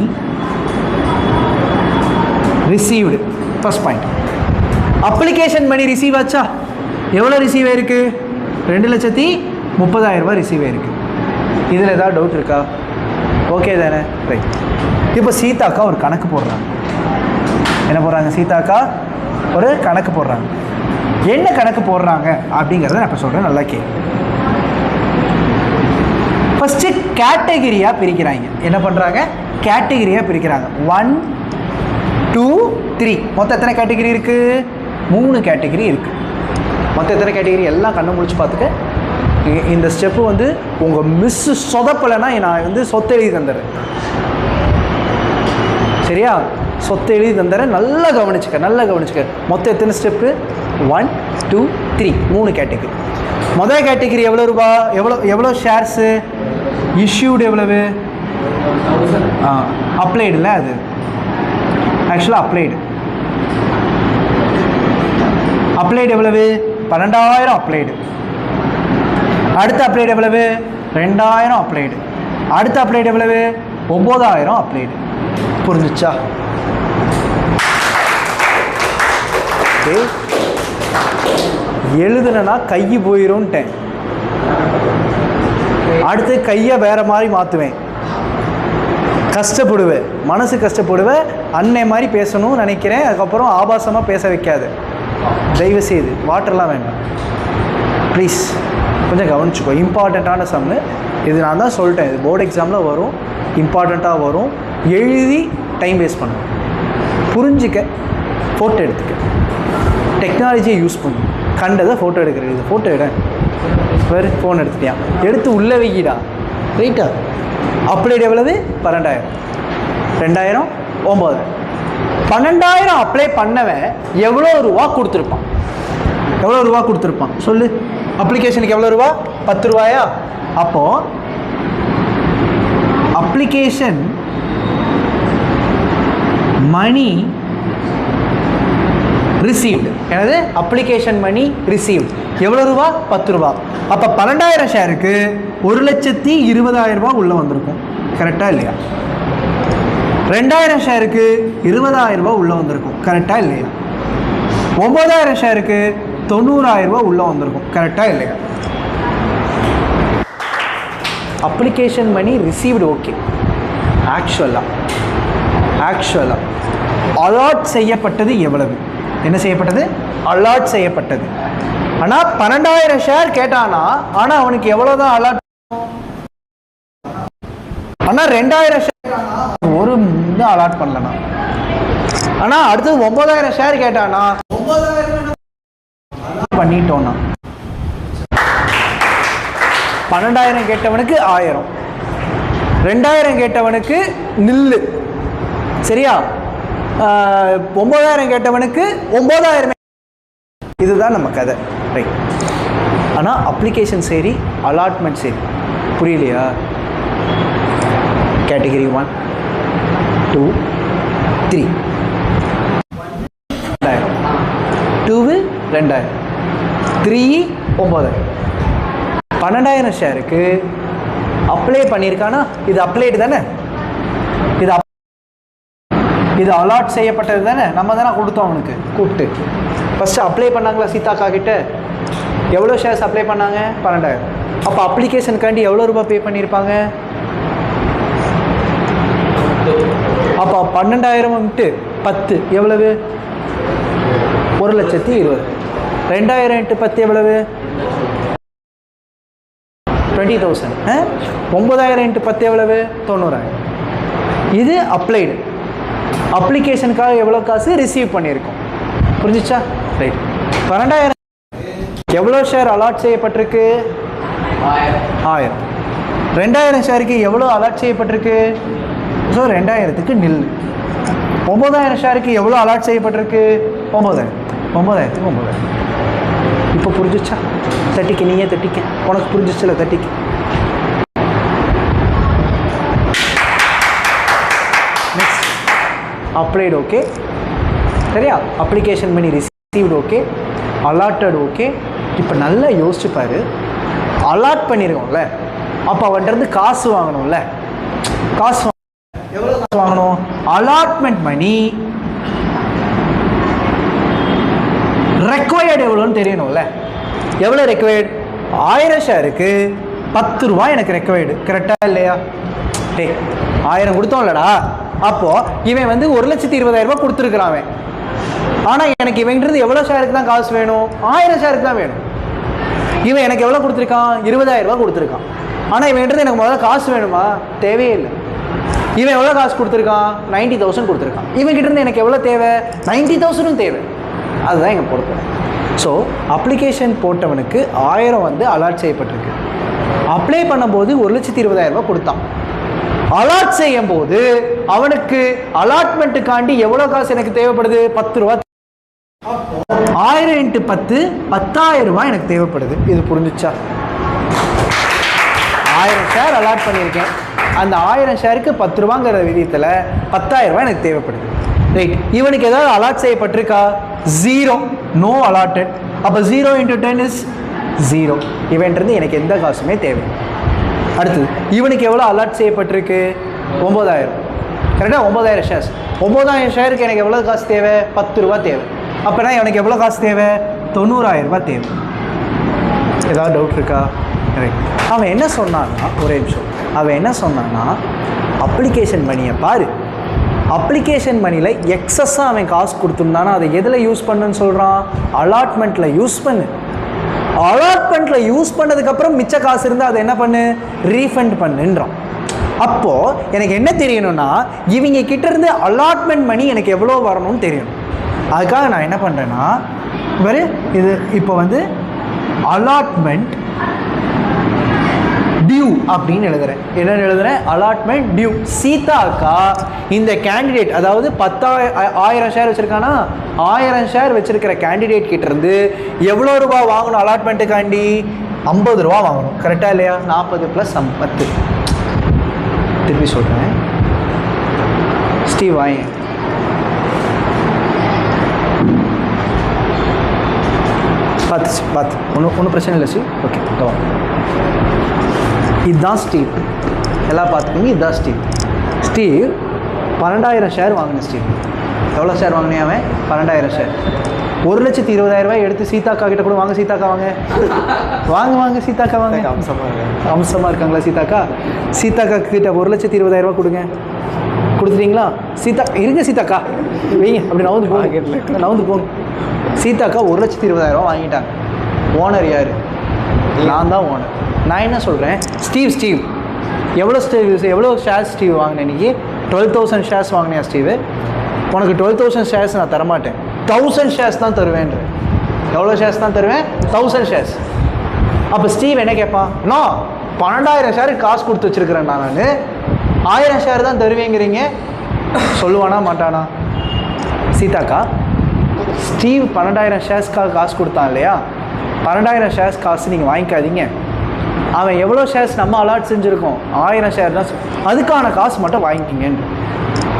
received. First point, application money receive ஆச்சா? எவ்வளோ ரிசீவ் ஆயிருக்கு? 2,30,000 ரூபா ரிசீவ் ஆயிருக்கு. இதில் ஏதாவது டவுட் இருக்கா? ஓகே தானே? ரைட். இப்போ சீதாக்கா ஒரு கணக்கு போடுறாங்க. என்ன போடுறாங்க? சீதாக்கா ஒரு கணக்கு போடுறாங்க. என்ன கணக்கு போடுறாங்க அப்படிங்கிறத நான் இப்போ சொல்கிறேன், நல்லா கேட்கு. ஃபஸ்ட்டு கேட்டகிரியாக பிரிக்கிறாங்க. என்ன பண்ணுறாங்க? கேட்டகிரியாக பிரிக்கிறாங்க. 1, 2, 3. மொத்தம் எத்தனை கேட்டகிரி இருக்குது? 3 கேட்டகிரி இருக்குது. மற்ற எத்தனை கேட்டகிரி எல்லாம் கண்ணை முடிச்சு பார்த்துக்க. இந்த ஸ்டெப்பு வந்து உங்கள் மிஸ்ஸு சொதப்பலைன்னா நான் வந்து சொத்து எழுதி தந்துடுறேன். சரியா? சொத்து எழுதி தந்துடுறேன். நல்லா கவனிச்சுக்க. மொத்தம் எத்தனை ஸ்டெப்பு? 1 2 3 3 கேட்டகிரி. முதல் கேட்டகிரி எவ்வளோ ரூபா? எவ்வளோ ஷேர்ஸு இஷ்யூடு? எவ்வளவு? அப்ளைடுல அது ஆக்சுவலாக அப்ளைடு எவ்வளவு? 12,000 அப்ளைடு. அடுத்த அப்ளைடு எவ்வளவு? 2,000 அப்ளைடு. அடுத்த அப்ளைடு எவ்வளவு? 9,000 அப்ளைடு. புரிஞ்சுச்சா? எழுதுனா கை போயிரும்ட்டேன். அடுத்து கையை வேற மாதிரி மாற்றுவேன். கஷ்டப்படுவேன், மனசு கஷ்டப்படுவேன். அன்னை மாதிரி பேசணும்னு நினைக்கிறேன். அதுக்கப்புறம் ஆபாசமாக பேச வைக்காது. தயவு செய்து வாட்டர்லாம் வேண்டாம் ப்ளீஸ். கொஞ்சம் கவனிச்சுக்கோ. இம்பார்ட்டண்ட்டான சம்மு இது. நான் தான் சொல்லிட்டேன், இது போர்டு எக்ஸாமில் வரும், இம்பார்ட்டண்ட்டாக வரும். எழுதி டைம் வேஸ்ட் பண்ண, புரிஞ்சிக்க, ஃபோட்டோ எடுத்துக்க, டெக்னாலஜியை யூஸ் பண்ணு. கண்டதை ஃபோட்டோ எடுக்கிறது. இது ஃபோட்டோ எடு. வேறு ஃபோன் எடுத்துட்டியான், எடுத்து உள்ளே வைக்கிடா. ரைட்டா? அப்ளைடு எவ்வளவு? 12,000. 2,000 9,000. 12,000 அப்ளை பண்ணவன் எவ்வளோ ரூபா கொடுத்துருப்பான்? சொல்லு. அப்ளிகேஷனுக்கு எவ்வளோ ரூபா? 10 ரூபாயா? அப்போது அப்ளிகேஷன் மணி ரிசீவ்டு. எனது அப்ளிகேஷன் மணி ரிசீவ்டு எவ்வளோ ரூபா? 10 ரூபா. அப்போ 12,000 ஷேருக்கு 1,20,000 ரூபா உள்ளே வந்திருக்கும். கரெக்டாக இல்லையா? 2,000 ஷேருக்கு 20,000 ரூபா உள்ளே வந்திருக்கும். கரெக்டாக இல்லையா? 9,000 ஷேருக்கு 90,000 ரூபா உள்ளே வந்திருக்கும். கரெக்டாக இல்லையா? Application money received okay. ஆக்சுவலாக அலாட் செய்யப்பட்டது எவ்வளவு? என்ன செய்யப்பட்டது? அலாட் செய்யப்பட்டது. ஆனால் 12,000 ஷேர் கேட்டானா, ஆனால் அவனுக்கு எவ்வளோதான் அலாட்? ஆனால் 2,000 ஷேர் ஒரு அலாட் பண்ணலனா. ஆனால் அடுத்தது 9,000 ஷேர் கேட்டானா 9,000 பண்ணிட்டோம்னா 12,000 கேட்டவனுக்கு 1,000, 2,000 கேட்டவனுக்கு நில்லு. சரியா? 9,000 கேட்டவனுக்கு 9,000. இதுதான் நம்ம கதை. ரைட். ஆனால் அப்ளிகேஷன் சரி, அலாட்மெண்ட் சரி. புரியலையா? கேட்டகிரி 1 2 3 2,000, 2 2,000, 3 9,000. 12,000 ஷேருக்கு அப்ளை பண்ணியிருக்கானா? இது அப்ளைடு தானே? இது அலாட் செய்யப்பட்டது தானே? நம்ம தானே கொடுத்தோம் அவனுக்கு. கூப்பிட்டு ஃபஸ்ட்டு அப்ளை பண்ணாங்களா சீதாக்கா கிட்ட? எவ்வளோ ஷேர்ஸ் அப்ளை பண்ணாங்க? 12,000. அப்போ அப்ளிகேஷனுக்காண்டி எவ்வளோ ரூபாய் பே பண்ணியிருப்பாங்க? அப்போ 12,000 × 10 எவ்வளவு? 1,20,000. 2,000 × 10 எவ்வளவு? 20,000. 9,000 × 10 எவ்வளவு? 90,000. இது அப்ளைடு. அப்ளிகேஷனுக்காக எவ்வளோ காசு ரிசீவ் பண்ணியிருக்கோம். புரிஞ்சிச்சா? ரைட். 12,000 எவ்வளோ ஷேர் அலாட் செய்யப்பட்டிருக்கு? 1,000. 2,000 ஷேருக்கு எவ்வளோ அலாட் செய்யப்பட்டிருக்கு? ஸோ 2,000க்கு நில். 9,000 ஷேருக்கு எவ்வளோ அலாட் செய்யப்பட்டிருக்கு? 9,000. 9,000க்கு 9,000. இப்போ புரிஞ்சிச்சா? தட்டிக்க, நீயே தட்டிக்க. உனக்கு புரிஞ்சிச்சுல? தட்டிக்க. Next applied okay. சரியா? Application money received okay. Allotted okay. இப்போ நல்லா யோசிச்சு பாரு. அலாட் பண்ணியிருக்கோம்ல, அப்போ அவன்கிட்ட காசு வாங்கணும்ல. காசு எவ்வளோ காசு வாங்கணும்? அலாட்மெண்ட் மணி ரெக்வயர்டு எவ்வளோன்னு தெரியணும்ல. எவ்வளோ ரெக்வயர்டு? 1,000 ஷேருக்கு 10 ரூபா எனக்கு ரெக்வயர்டு. கரெக்டாக இல்லையா? டே 1,000 கொடுத்தோம்லடா. அப்போது இவன் 1,20,000 ரூபா கொடுத்துருக்குறான். ஆனால் எனக்கு இவன்றது எவ்வளோ ஷேருக்கு தான் காசு வேணும்? 1,000 ஷேருக்கு தான் வேணும். இவன் எனக்கு எவ்வளோ கொடுத்துருக்கான்? 20,000 ரூபா கொடுத்துருக்கான். ஆனால் இவன்றது எனக்கு முதல்ல காசு வேணுமா? தேவையே இல்லை. இவன் எவ்வளோ காசு கொடுத்துருக்கான்? 90,000 கொடுத்துருக்கான். இவன்கிட்ட இருந்து எனக்கு எவ்வளோ தேவை? 90,000 தேவை. அதுதான் எங்கள் பொறுப்பு. ஸோ அப்ளிகேஷன் போட்டவனுக்கு 1000 வந்து அலாட் செய்யப்பட்டிருக்கு. அப்ளை பண்ணும்போது 1,20,000 ரூபாய் கொடுத்தான். அலாட் செய்யும் போது அவனுக்கு அலாட்மெண்ட்டுக்காண்டி எவ்வளோ காசு எனக்கு தேவைப்படுது? 10 ரூபா. 1000 × 10 10,000 ரூபாய் எனக்கு தேவைப்படுது. இது புரிஞ்சுச்சா? 1000 ஷேர் அலாட் பண்ணியிருக்கேன். அந்த 1000 ஷேருக்கு 10 ரூபாங்கிற விதத்தில் 10,000 ரூபாய் எனக்கு தேவைப்படுது. ரைட். இவனுக்கு ஏதாவது அலாட் செய்யப்பட்டிருக்கா? 0. No allotted. அப்போ 0 × 10 இஸ் 0. இவன்ட்டு எனக்கு எந்த காசுமே தேவை. அடுத்தது இவனுக்கு எவ்வளோ அலாட் செய்யப்பட்டிருக்கு? 9,000. கரெக்டாக 9,000 ஷேர்ஸ். 9,000 ஷேருக்கு எனக்கு எவ்வளோ காசு தேவை? 10 ரூபா தேவை. அப்போனா எனக்கு எவ்வளோ காசு தேவை? 90,000 ரூபாய் தேவை. ஏதாவது டவுட் இருக்கா? ரைட். அவன் என்ன சொன்னான்னா, ஒரே நிமிஷம், அவன் என்ன சொன்னான்னா, அப்ளிகேஷன் மணியை பாரு, அப்ளிகேஷன் மணியில் எக்ஸஸாக அவன் காசு கொடுத்துருந்தானா அதை எதில் யூஸ் பண்ணுன்னு சொல்கிறான்? அலாட்மெண்ட்டில் யூஸ் பண்ணு. அலாட்மெண்ட்டில் யூஸ் பண்ணதுக்கப்புறம் மிச்ச காசு இருந்தால் அதை என்ன பண்ணு? ரீஃபண்ட் பண்ணுன்றான். அப்போது எனக்கு என்ன தெரியணும்னா, இவங்க கிட்டேருந்து அலாட்மெண்ட் மணி எனக்கு எவ்வளோ வரணும்னு தெரியணும். அதுக்காக நான் என்ன பண்ணுறேன்னா, வேறு இது இப்போ வந்து அலாட்மெண்ட் டியூ அப்படின்னு எழுதுறேன். என்ன எழுதுறேன்? Allotment due. சீதா அக்கா இந்த கேண்டிடேட், அதாவது 10,000 ஷேர் வச்சுருக்கானா, 1000 ஷேர் வச்சுருக்கிற கேண்டிடேட் கிட்டேருந்து எவ்வளோ ரூபா வாங்கணும் அலாட்மெண்ட்டுக்காண்டி? 50 ரூபா வாங்கணும். கரெக்டாக இல்லையா? 40 + 10. திருப்பி சொல்கிறேன். ஸ்டீவ் வாங்க. பார்த்து ஒன்றும் பிரச்சனை இல்லை ஸ்டீவ். ஓகே, இதுதான் ஸ்டீவ். எல்லாம் பார்த்துக்கோங்க. இதுதான் ஸ்டீவ். ஸ்டீவ் 12,000 ஷேர் வாங்கினேன். ஸ்டீவ் எவ்வளோ ஷேர் வாங்கினேன்? அவன் 12,000 ஷேர். 1,20,000 ரூபாய் எடுத்து சீதாக்கா கிட்ட கூட வாங்க. சீதாக்கா வாங்க வாங்க சீதாக்கா வாங்க. அம்சமாக இருக்காங்களா சீதாக்கா? சீதாக்கா கிட்ட 1,20,000 ரூபாய் கொடுங்க. கொடுத்துட்டீங்களா? இருங்க சீதாக்கா வைங்க. அப்படி நவுந்து போங்க. சீதாக்கா 1,20,000 ரூபா வாங்கிட்டாங்க. ஓனர் யார்? நான் தான் ஓனர். நான் என்ன சொல்கிறேன்? ஸ்டீவ் எவ்வளோ ஷேர்ஸ் ஸ்டீவ் வாங்கினேன் இன்றைக்கி? 12,000 ஷேர்ஸ் வாங்கினியா ஸ்டீவ்? உனக்கு 12,000 ஷேர்ஸ் நான் தரமாட்டேன், 1,000 ஷேர்ஸ் தான் தருவேன்ற. எவ்வளோ ஷேர்ஸ் தான் தருவேன்? 1,000 ஷேர்ஸ். அப்போ ஸ்டீவ் என்ன கேட்பான்? நான் 12,000 ஷேருக்கு காசு கொடுத்து வச்சுருக்கிறேன். நான் 1000 ஷேர் தான் தருவேங்கிறீங்க. சொல்லுவானா மாட்டானா? சீதாக்கா, ஸ்டீவ் 12,000 ஷேர்ஸ்க்காக காசு கொடுத்தான் இல்லையா? 12,000 ஷேர்ஸ் காசு நீங்கள் வாங்கிக்காதீங்க. அவன் எவ்வளோ ஷேர்ஸ் நம்ம அலாட் செஞ்சுருக்கோம்? 1000 ஷேர் தான். அதுக்கான காசு மட்டும் வாங்கிக்கிங்கன்னு.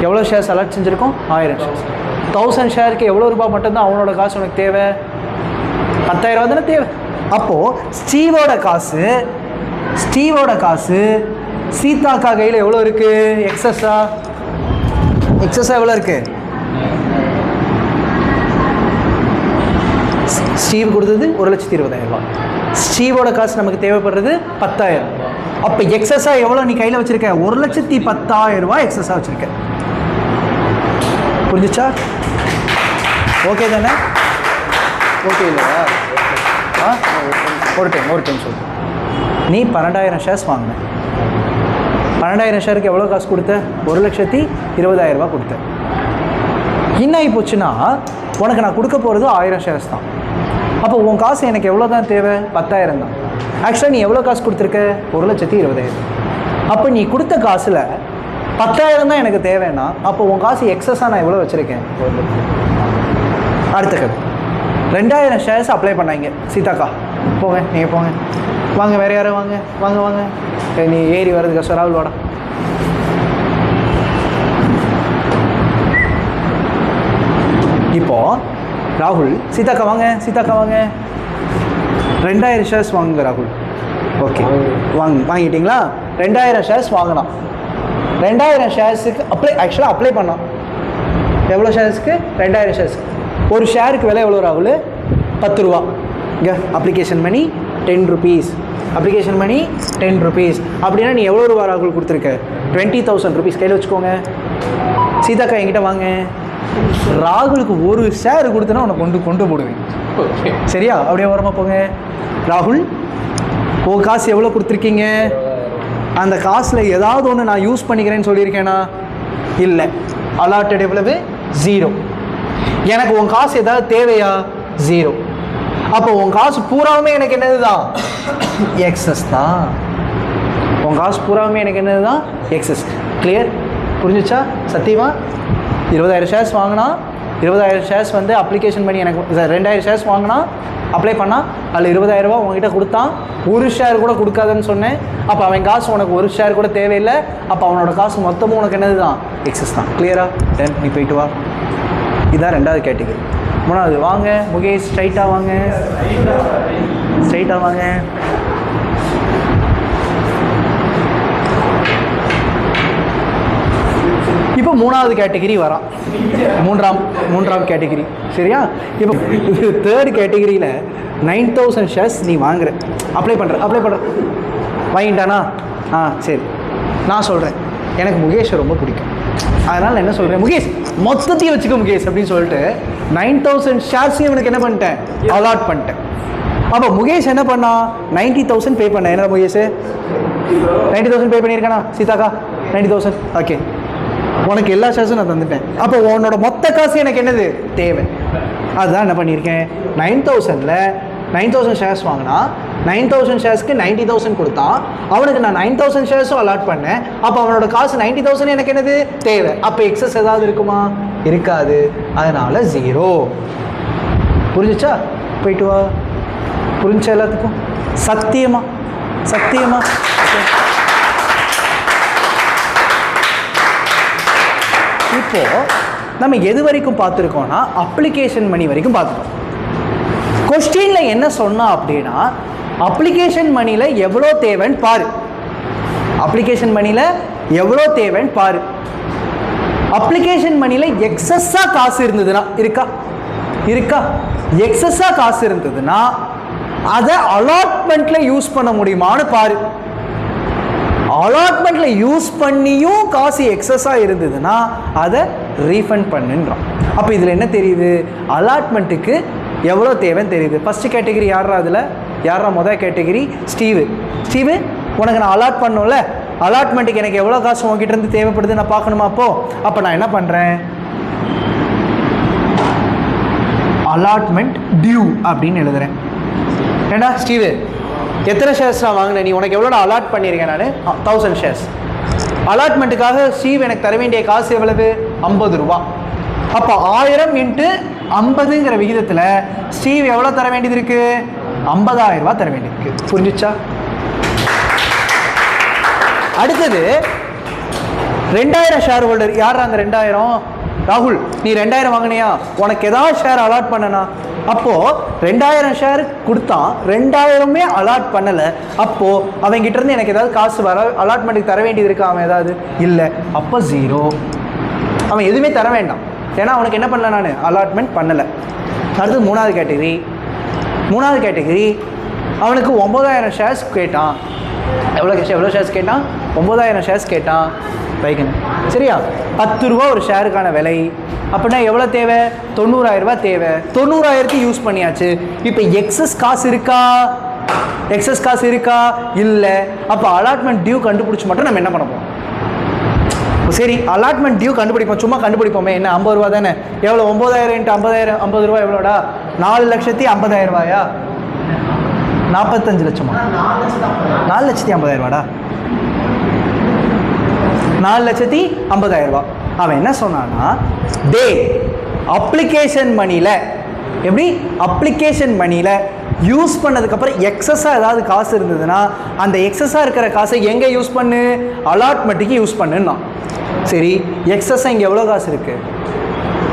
எவ்வளோ ஷேர்ஸ் அலாட் செஞ்சுருக்கோம்? 1000 ஷேர்ஸ். 1,000 ஷேருக்கு எவ்வளோ ரூபா மட்டும்தான் அவனோட காசு உனக்கு தேவை? 10,000 ரூபா தானே தேவை. அப்போது ஸ்டீவோட காசு சீதாக்கா கையில் எவ்வளோ இருக்குது? எக்ஸஸாக எவ்வளோ இருக்குது? ஸ்டீவ் கொடுத்தது 1,20,000 ரூபா. ஸ்டீவோட காசு நமக்கு தேவைப்படுறது 10,000. அப்போ எக்ஸஸாக எவ்வளோ நீ கையில் வச்சுருக்க? 1,10,000 ரூபா எக்ஸஸாக வச்சுருக்க. புரிஞ்சிச்சா? ஓகே தானே? ஓகே இல்லையா? ஒரு டைம் சொல்லு. நீ 12,000 ஷேர்ஸ் வாங்கின. 12,000 ஷேருக்கு எவ்வளோ காசு கொடுத்த? 1,20,000 ரூபா கொடுத்த. என்ன ஆகி போச்சுன்னா, உனக்கு நான் கொடுக்க போகிறது 1000 ஷேர்ஸ் தான். அப்போ உன் காசு எனக்கு எவ்வளோ தான் தேவை? 10,000 தான். ஆக்சுவலாக நீ எவ்வளோ காசு கொடுத்துருக்க? 1,20,000. அப்போ நீ கொடுத்த காசில் 10,000 தான் எனக்கு தேவைன்னா, அப்போ உன் காசு எக்ஸஸாக நான் எவ்வளோ வச்சுருக்கேன்? அடுத்த கதை. 2,000 ஷேர்ஸ் அப்ளை பண்ணாங்க. சீதாக்கா போங்க, நீங்கள் போங்க, வாங்க வேறு யாரும் வாங்க வாங்க வாங்க. நீ ஏறி வர்றது கஷ்டம். ராகுல் வாடா. இப்போது ராகுல், சீதாக்கா வாங்க 2,000 ஷேர்ஸ் வாங்குங்க ராகுல். ஓகே, வாங்கிட்டீங்களா? 2,000 ஷேர்ஸ் வாங்கினான். 2,000 ஷேர்ஸுக்கு அப்ளை பண்ணான். எவ்வளோ ஷேர்ஸுக்கு? 2,000 ஷேர்ஸுக்கு. ஒரு ஷேருக்கு விலை எவ்வளோ ராகுல்? 10 ரூபா. இங்கே application money 10 rupees. Application money 10 rupees. அப்படின்னா நீ எவ்வளோ ரூபா ராகுல் கொடுத்துருக்க? 20,000 rupees கையில் வச்சுக்கோங்க. சீதாக்கா என்கிட்ட வாங்க. ராகுலுக்கு ஒரு ஷேர் கொடுத்தனா உன்னை கொண்டு போடுவேன். சரியா? அப்படியே ஓரமாக போங்க. ராகுல், உன் காசு எவ்வளோ கொடுத்துருக்கீங்க? அந்த காசில் ஏதாவது ஒன்று நான் யூஸ் பண்ணிக்கிறேன்னு சொல்லியிருக்கேனா? இல்லை. அலாட்டட் எவ்வளவு? 0. எனக்கு உன் காசு ஏதாவது தேவையா? 0. அப்போ உன் காசு பூராவுமே எனக்கு என்னது தான்? எக்ஸஸ் தான். உன் காசு பூராவுமே எனக்கு என்னது தான்? எக்ஸஸ். கிளியர்? புரிஞ்சிச்சா? சத்தியமா 20,000 ஷேர்ஸ் வாங்கினா 20,000 ஷேர்ஸ் வந்து அப்ளிகேஷன் பண்ணி எனக்கு 2,000 ஷேர்ஸ் வாங்கினா அப்ளை பண்ணால் அதில் 20,000 ரூபா உங்ககிட்ட கொடுத்தான், ஒரு ஷேர் கூட கொடுக்காதுன்னு சொன்னேன். அப்போ அவன் காசு உனக்கு ஒரு ஷேர் கூட தேவையில்லை. அப்போ அவனோட காசு மொத்தமும் உனக்கு என்னது தான்? எக்ஸஸ் தான். கிளியரா? தென் நீ போயிட்டு வா. இதுதான் 2வது கேட்டகரி. 3வது வாங்க முகேஷ், ஸ்ட்ரைட்டாக வாங்க, ஸ்ட்ரைட்டாக வாங்க. இப்போ 3வது கேட்டகிரி வரான். மூன்றாம் கேட்டகிரி. சரியா? இப்போ 3rd கேட்டகிரியில் 9,000 ஷேர்ஸ் நீ வாங்குற, அப்ளை பண்ணுற வாங்கிட்டானா? சரி, நான் சொல்கிறேன் எனக்கு முகேஷை ரொம்ப பிடிக்கும், அதனால் என்ன சொல்கிறேன், முகேஷ் மொத்தத்தையும் வச்சுக்க முகேஷ் அப்படின்னு சொல்லிட்டு 9,000 ஷேர்ஸையும் இவனுக்கு என்ன பண்ணிட்டேன்? அலாட் பண்ணிட்டேன். அப்போ முகேஷ் என்ன பண்ணா? 90,000 பே பண்ண. என்ன முகேஷ் 90,000 பே பண்ணியிருக்கானா? சீதாக்கா 90,000. ஓகே, உனக்கு எல்லா ஷேர்ஸும் நான் தந்துட்டேன். அப்போ உன்னோட மொத்த காசு எனக்கு என்னது தேவை? அதுதான் என்ன பண்ணியிருக்கேன், 9,000 ஷேர்ஸ் வாங்கினா 9,000 ஷேர்ஸ்க்கு 90,000 கொடுத்தான். அவனுக்கு நான் 9,000 ஷேர்ஸும் அலாட் பண்ணேன். அப்போ அவனோட காசு 90,000 எனக்கு என்னது தேவை. அப்போ எக்ஸஸ் ஏதாவது இருக்குமா? இருக்காது. அதனால 0. புரிஞ்சிச்சா? போயிட்டு வா. புரிஞ்சா எல்லாத்துக்கும்? சத்தியமா? இப்போ நம்ம எது வரைக்கும் பார்த்துருக்கோம்னா அப்ளிகேஷன் மணி வரைக்கும் பார்த்துட்டோம். கொஸ்டினில் என்ன சொன்னா அப்படின்னா அப்ளிகேஷன் மணியில் எவ்வளோ தேவைன்னு பாரு. அப்ளிகேஷன் மணியில் எவ்வளோ தேவைன்னு பாரு. அப்ளிகேஷன் மணியில் எக்ஸஸாக காசு இருந்ததுன்னா இருக்கா? எக்ஸஸாக காசு இருந்ததுன்னா அதை அலாட்மெண்ட்டில் யூஸ் பண்ண முடியுமான்னு பாரு. அலாட்மெண்ட்ல யூஸ் பண்ணியும் காசு எக்ஸஸாக இருந்ததுன்னா அதை ரீஃபண்ட் பண்ணுன்றோம். அப்போ இதில் என்ன தெரியுது? அலாட்மெண்ட்டுக்கு எவ்வளோ தேவைன்னு தெரியுது. ஃபஸ்ட்டு கேட்டகிரி யாரா? அதில் யாரா மொதல் கேட்டகிரி? ஸ்டீவு, உனக்கு நான் அலாட் பண்ணோம்ல, அலாட்மெண்ட்டுக்கு எனக்கு எவ்வளோ காசு உங்ககிட்ட இருந்து தேவைப்படுது நான் பார்க்கணுமா? அப்போ நான் என்ன பண்ணுறேன், அலாட்மெண்ட் டியூ அப்படின்னு எழுதுறேன். ஏண்டா ஸ்டீவு எத்தனை ஷேர்ஸ் நான் வாங்கினேன், நீ உனக்கு எவ்வளோ அலாட் பண்ணியிருக்கேன்? நான் 1000 ஷேர்ஸ். அலாட்மெண்ட்டுக்காக ஸ்டீவ் எனக்கு தர வேண்டிய காசு எவ்வளவு? 50 ரூபா. அப்போ 1000 × 50ங்கிற விகிதத்தில் ஸ்டீவ் எவ்வளோ தர வேண்டியது இருக்கு? 50,000 ரூபா தர வேண்டியிருக்கு. புரிஞ்சிச்சா? அடுத்தது 2000 ஷேர் ஹோல்டர். யார் அந்த 2000? ராகுல், நீ 2000 வாங்கினியா? உனக்கு ஏதாவது ஷேர் அலாட் பண்ணனா? அப்போது 2000 ஷேர் கொடுத்தான், 2000மே அலாட் பண்ணலை. அப்போது அவங்ககிட்ட இருந்து எனக்கு ஏதாவது காசு வர அலாட்மெண்ட்டுக்கு தர வேண்டியது இருக்கா? அவன் ஏதாவது இல்லை. அப்போ 0. அவன் எதுவுமே தர வேண்டாம், ஏன்னா அவனுக்கு என்ன பண்ணல, நான் அலாட்மெண்ட் பண்ணலை. அடுத்து 3வது கேட்டகிரி அவனுக்கு 9,000 ஷேர்ஸ் கேட்டான். எவ்வளோ ஷேர்ஸ் கேட்டான்? 9,000 ஷேர்ஸ் கேட்டான். வைக்கணும், சரியா? 10 ரூபா ஒரு ஷேருக்கான விலை. அப்படின்னா எவ்வளோ தேவை? 90,000 ரூபா தேவை. 90,000க்கு யூஸ் பண்ணியாச்சு. இப்போ எக்ஸஸ் காசு இருக்கா? இல்லை. அப்போ அலாட்மெண்ட் டியூ கண்டுபிடிச்சி மட்டும் நம்ம என்ன பண்ண போகிறோம்? சரி, அலாட்மெண்ட் டியூ கண்டுபிடிப்போம். சும்மா கண்டுபிடிப்போமே. என்ன 50 ரூபா தானே? எவ்வளோ? 9,000 × 50,000. 50 ரூபா எவ்வளோடா? 4,50,000 ரூபாயா? 45 லட்சமா? 4,50,000 ரூபாடா. 4,50,000 ரூபா. அவன் என்ன சொன்னான்னா, அப்ளிகேஷன் மணியில் எப்படி? அப்ளிகேஷன் மணியில் யூஸ் பண்ணதுக்கப்புறம் எக்ஸஸாக ஏதாவது காசு இருந்ததுன்னா அந்த எக்ஸஸாக இருக்கிற காசை எங்கே யூஸ் பண்ணு? அலாட்மெண்ட்டுக்கு யூஸ் பண்ணுன்னா. சரி, எக்ஸஸாக இங்கே எவ்வளோ காசு இருக்குது?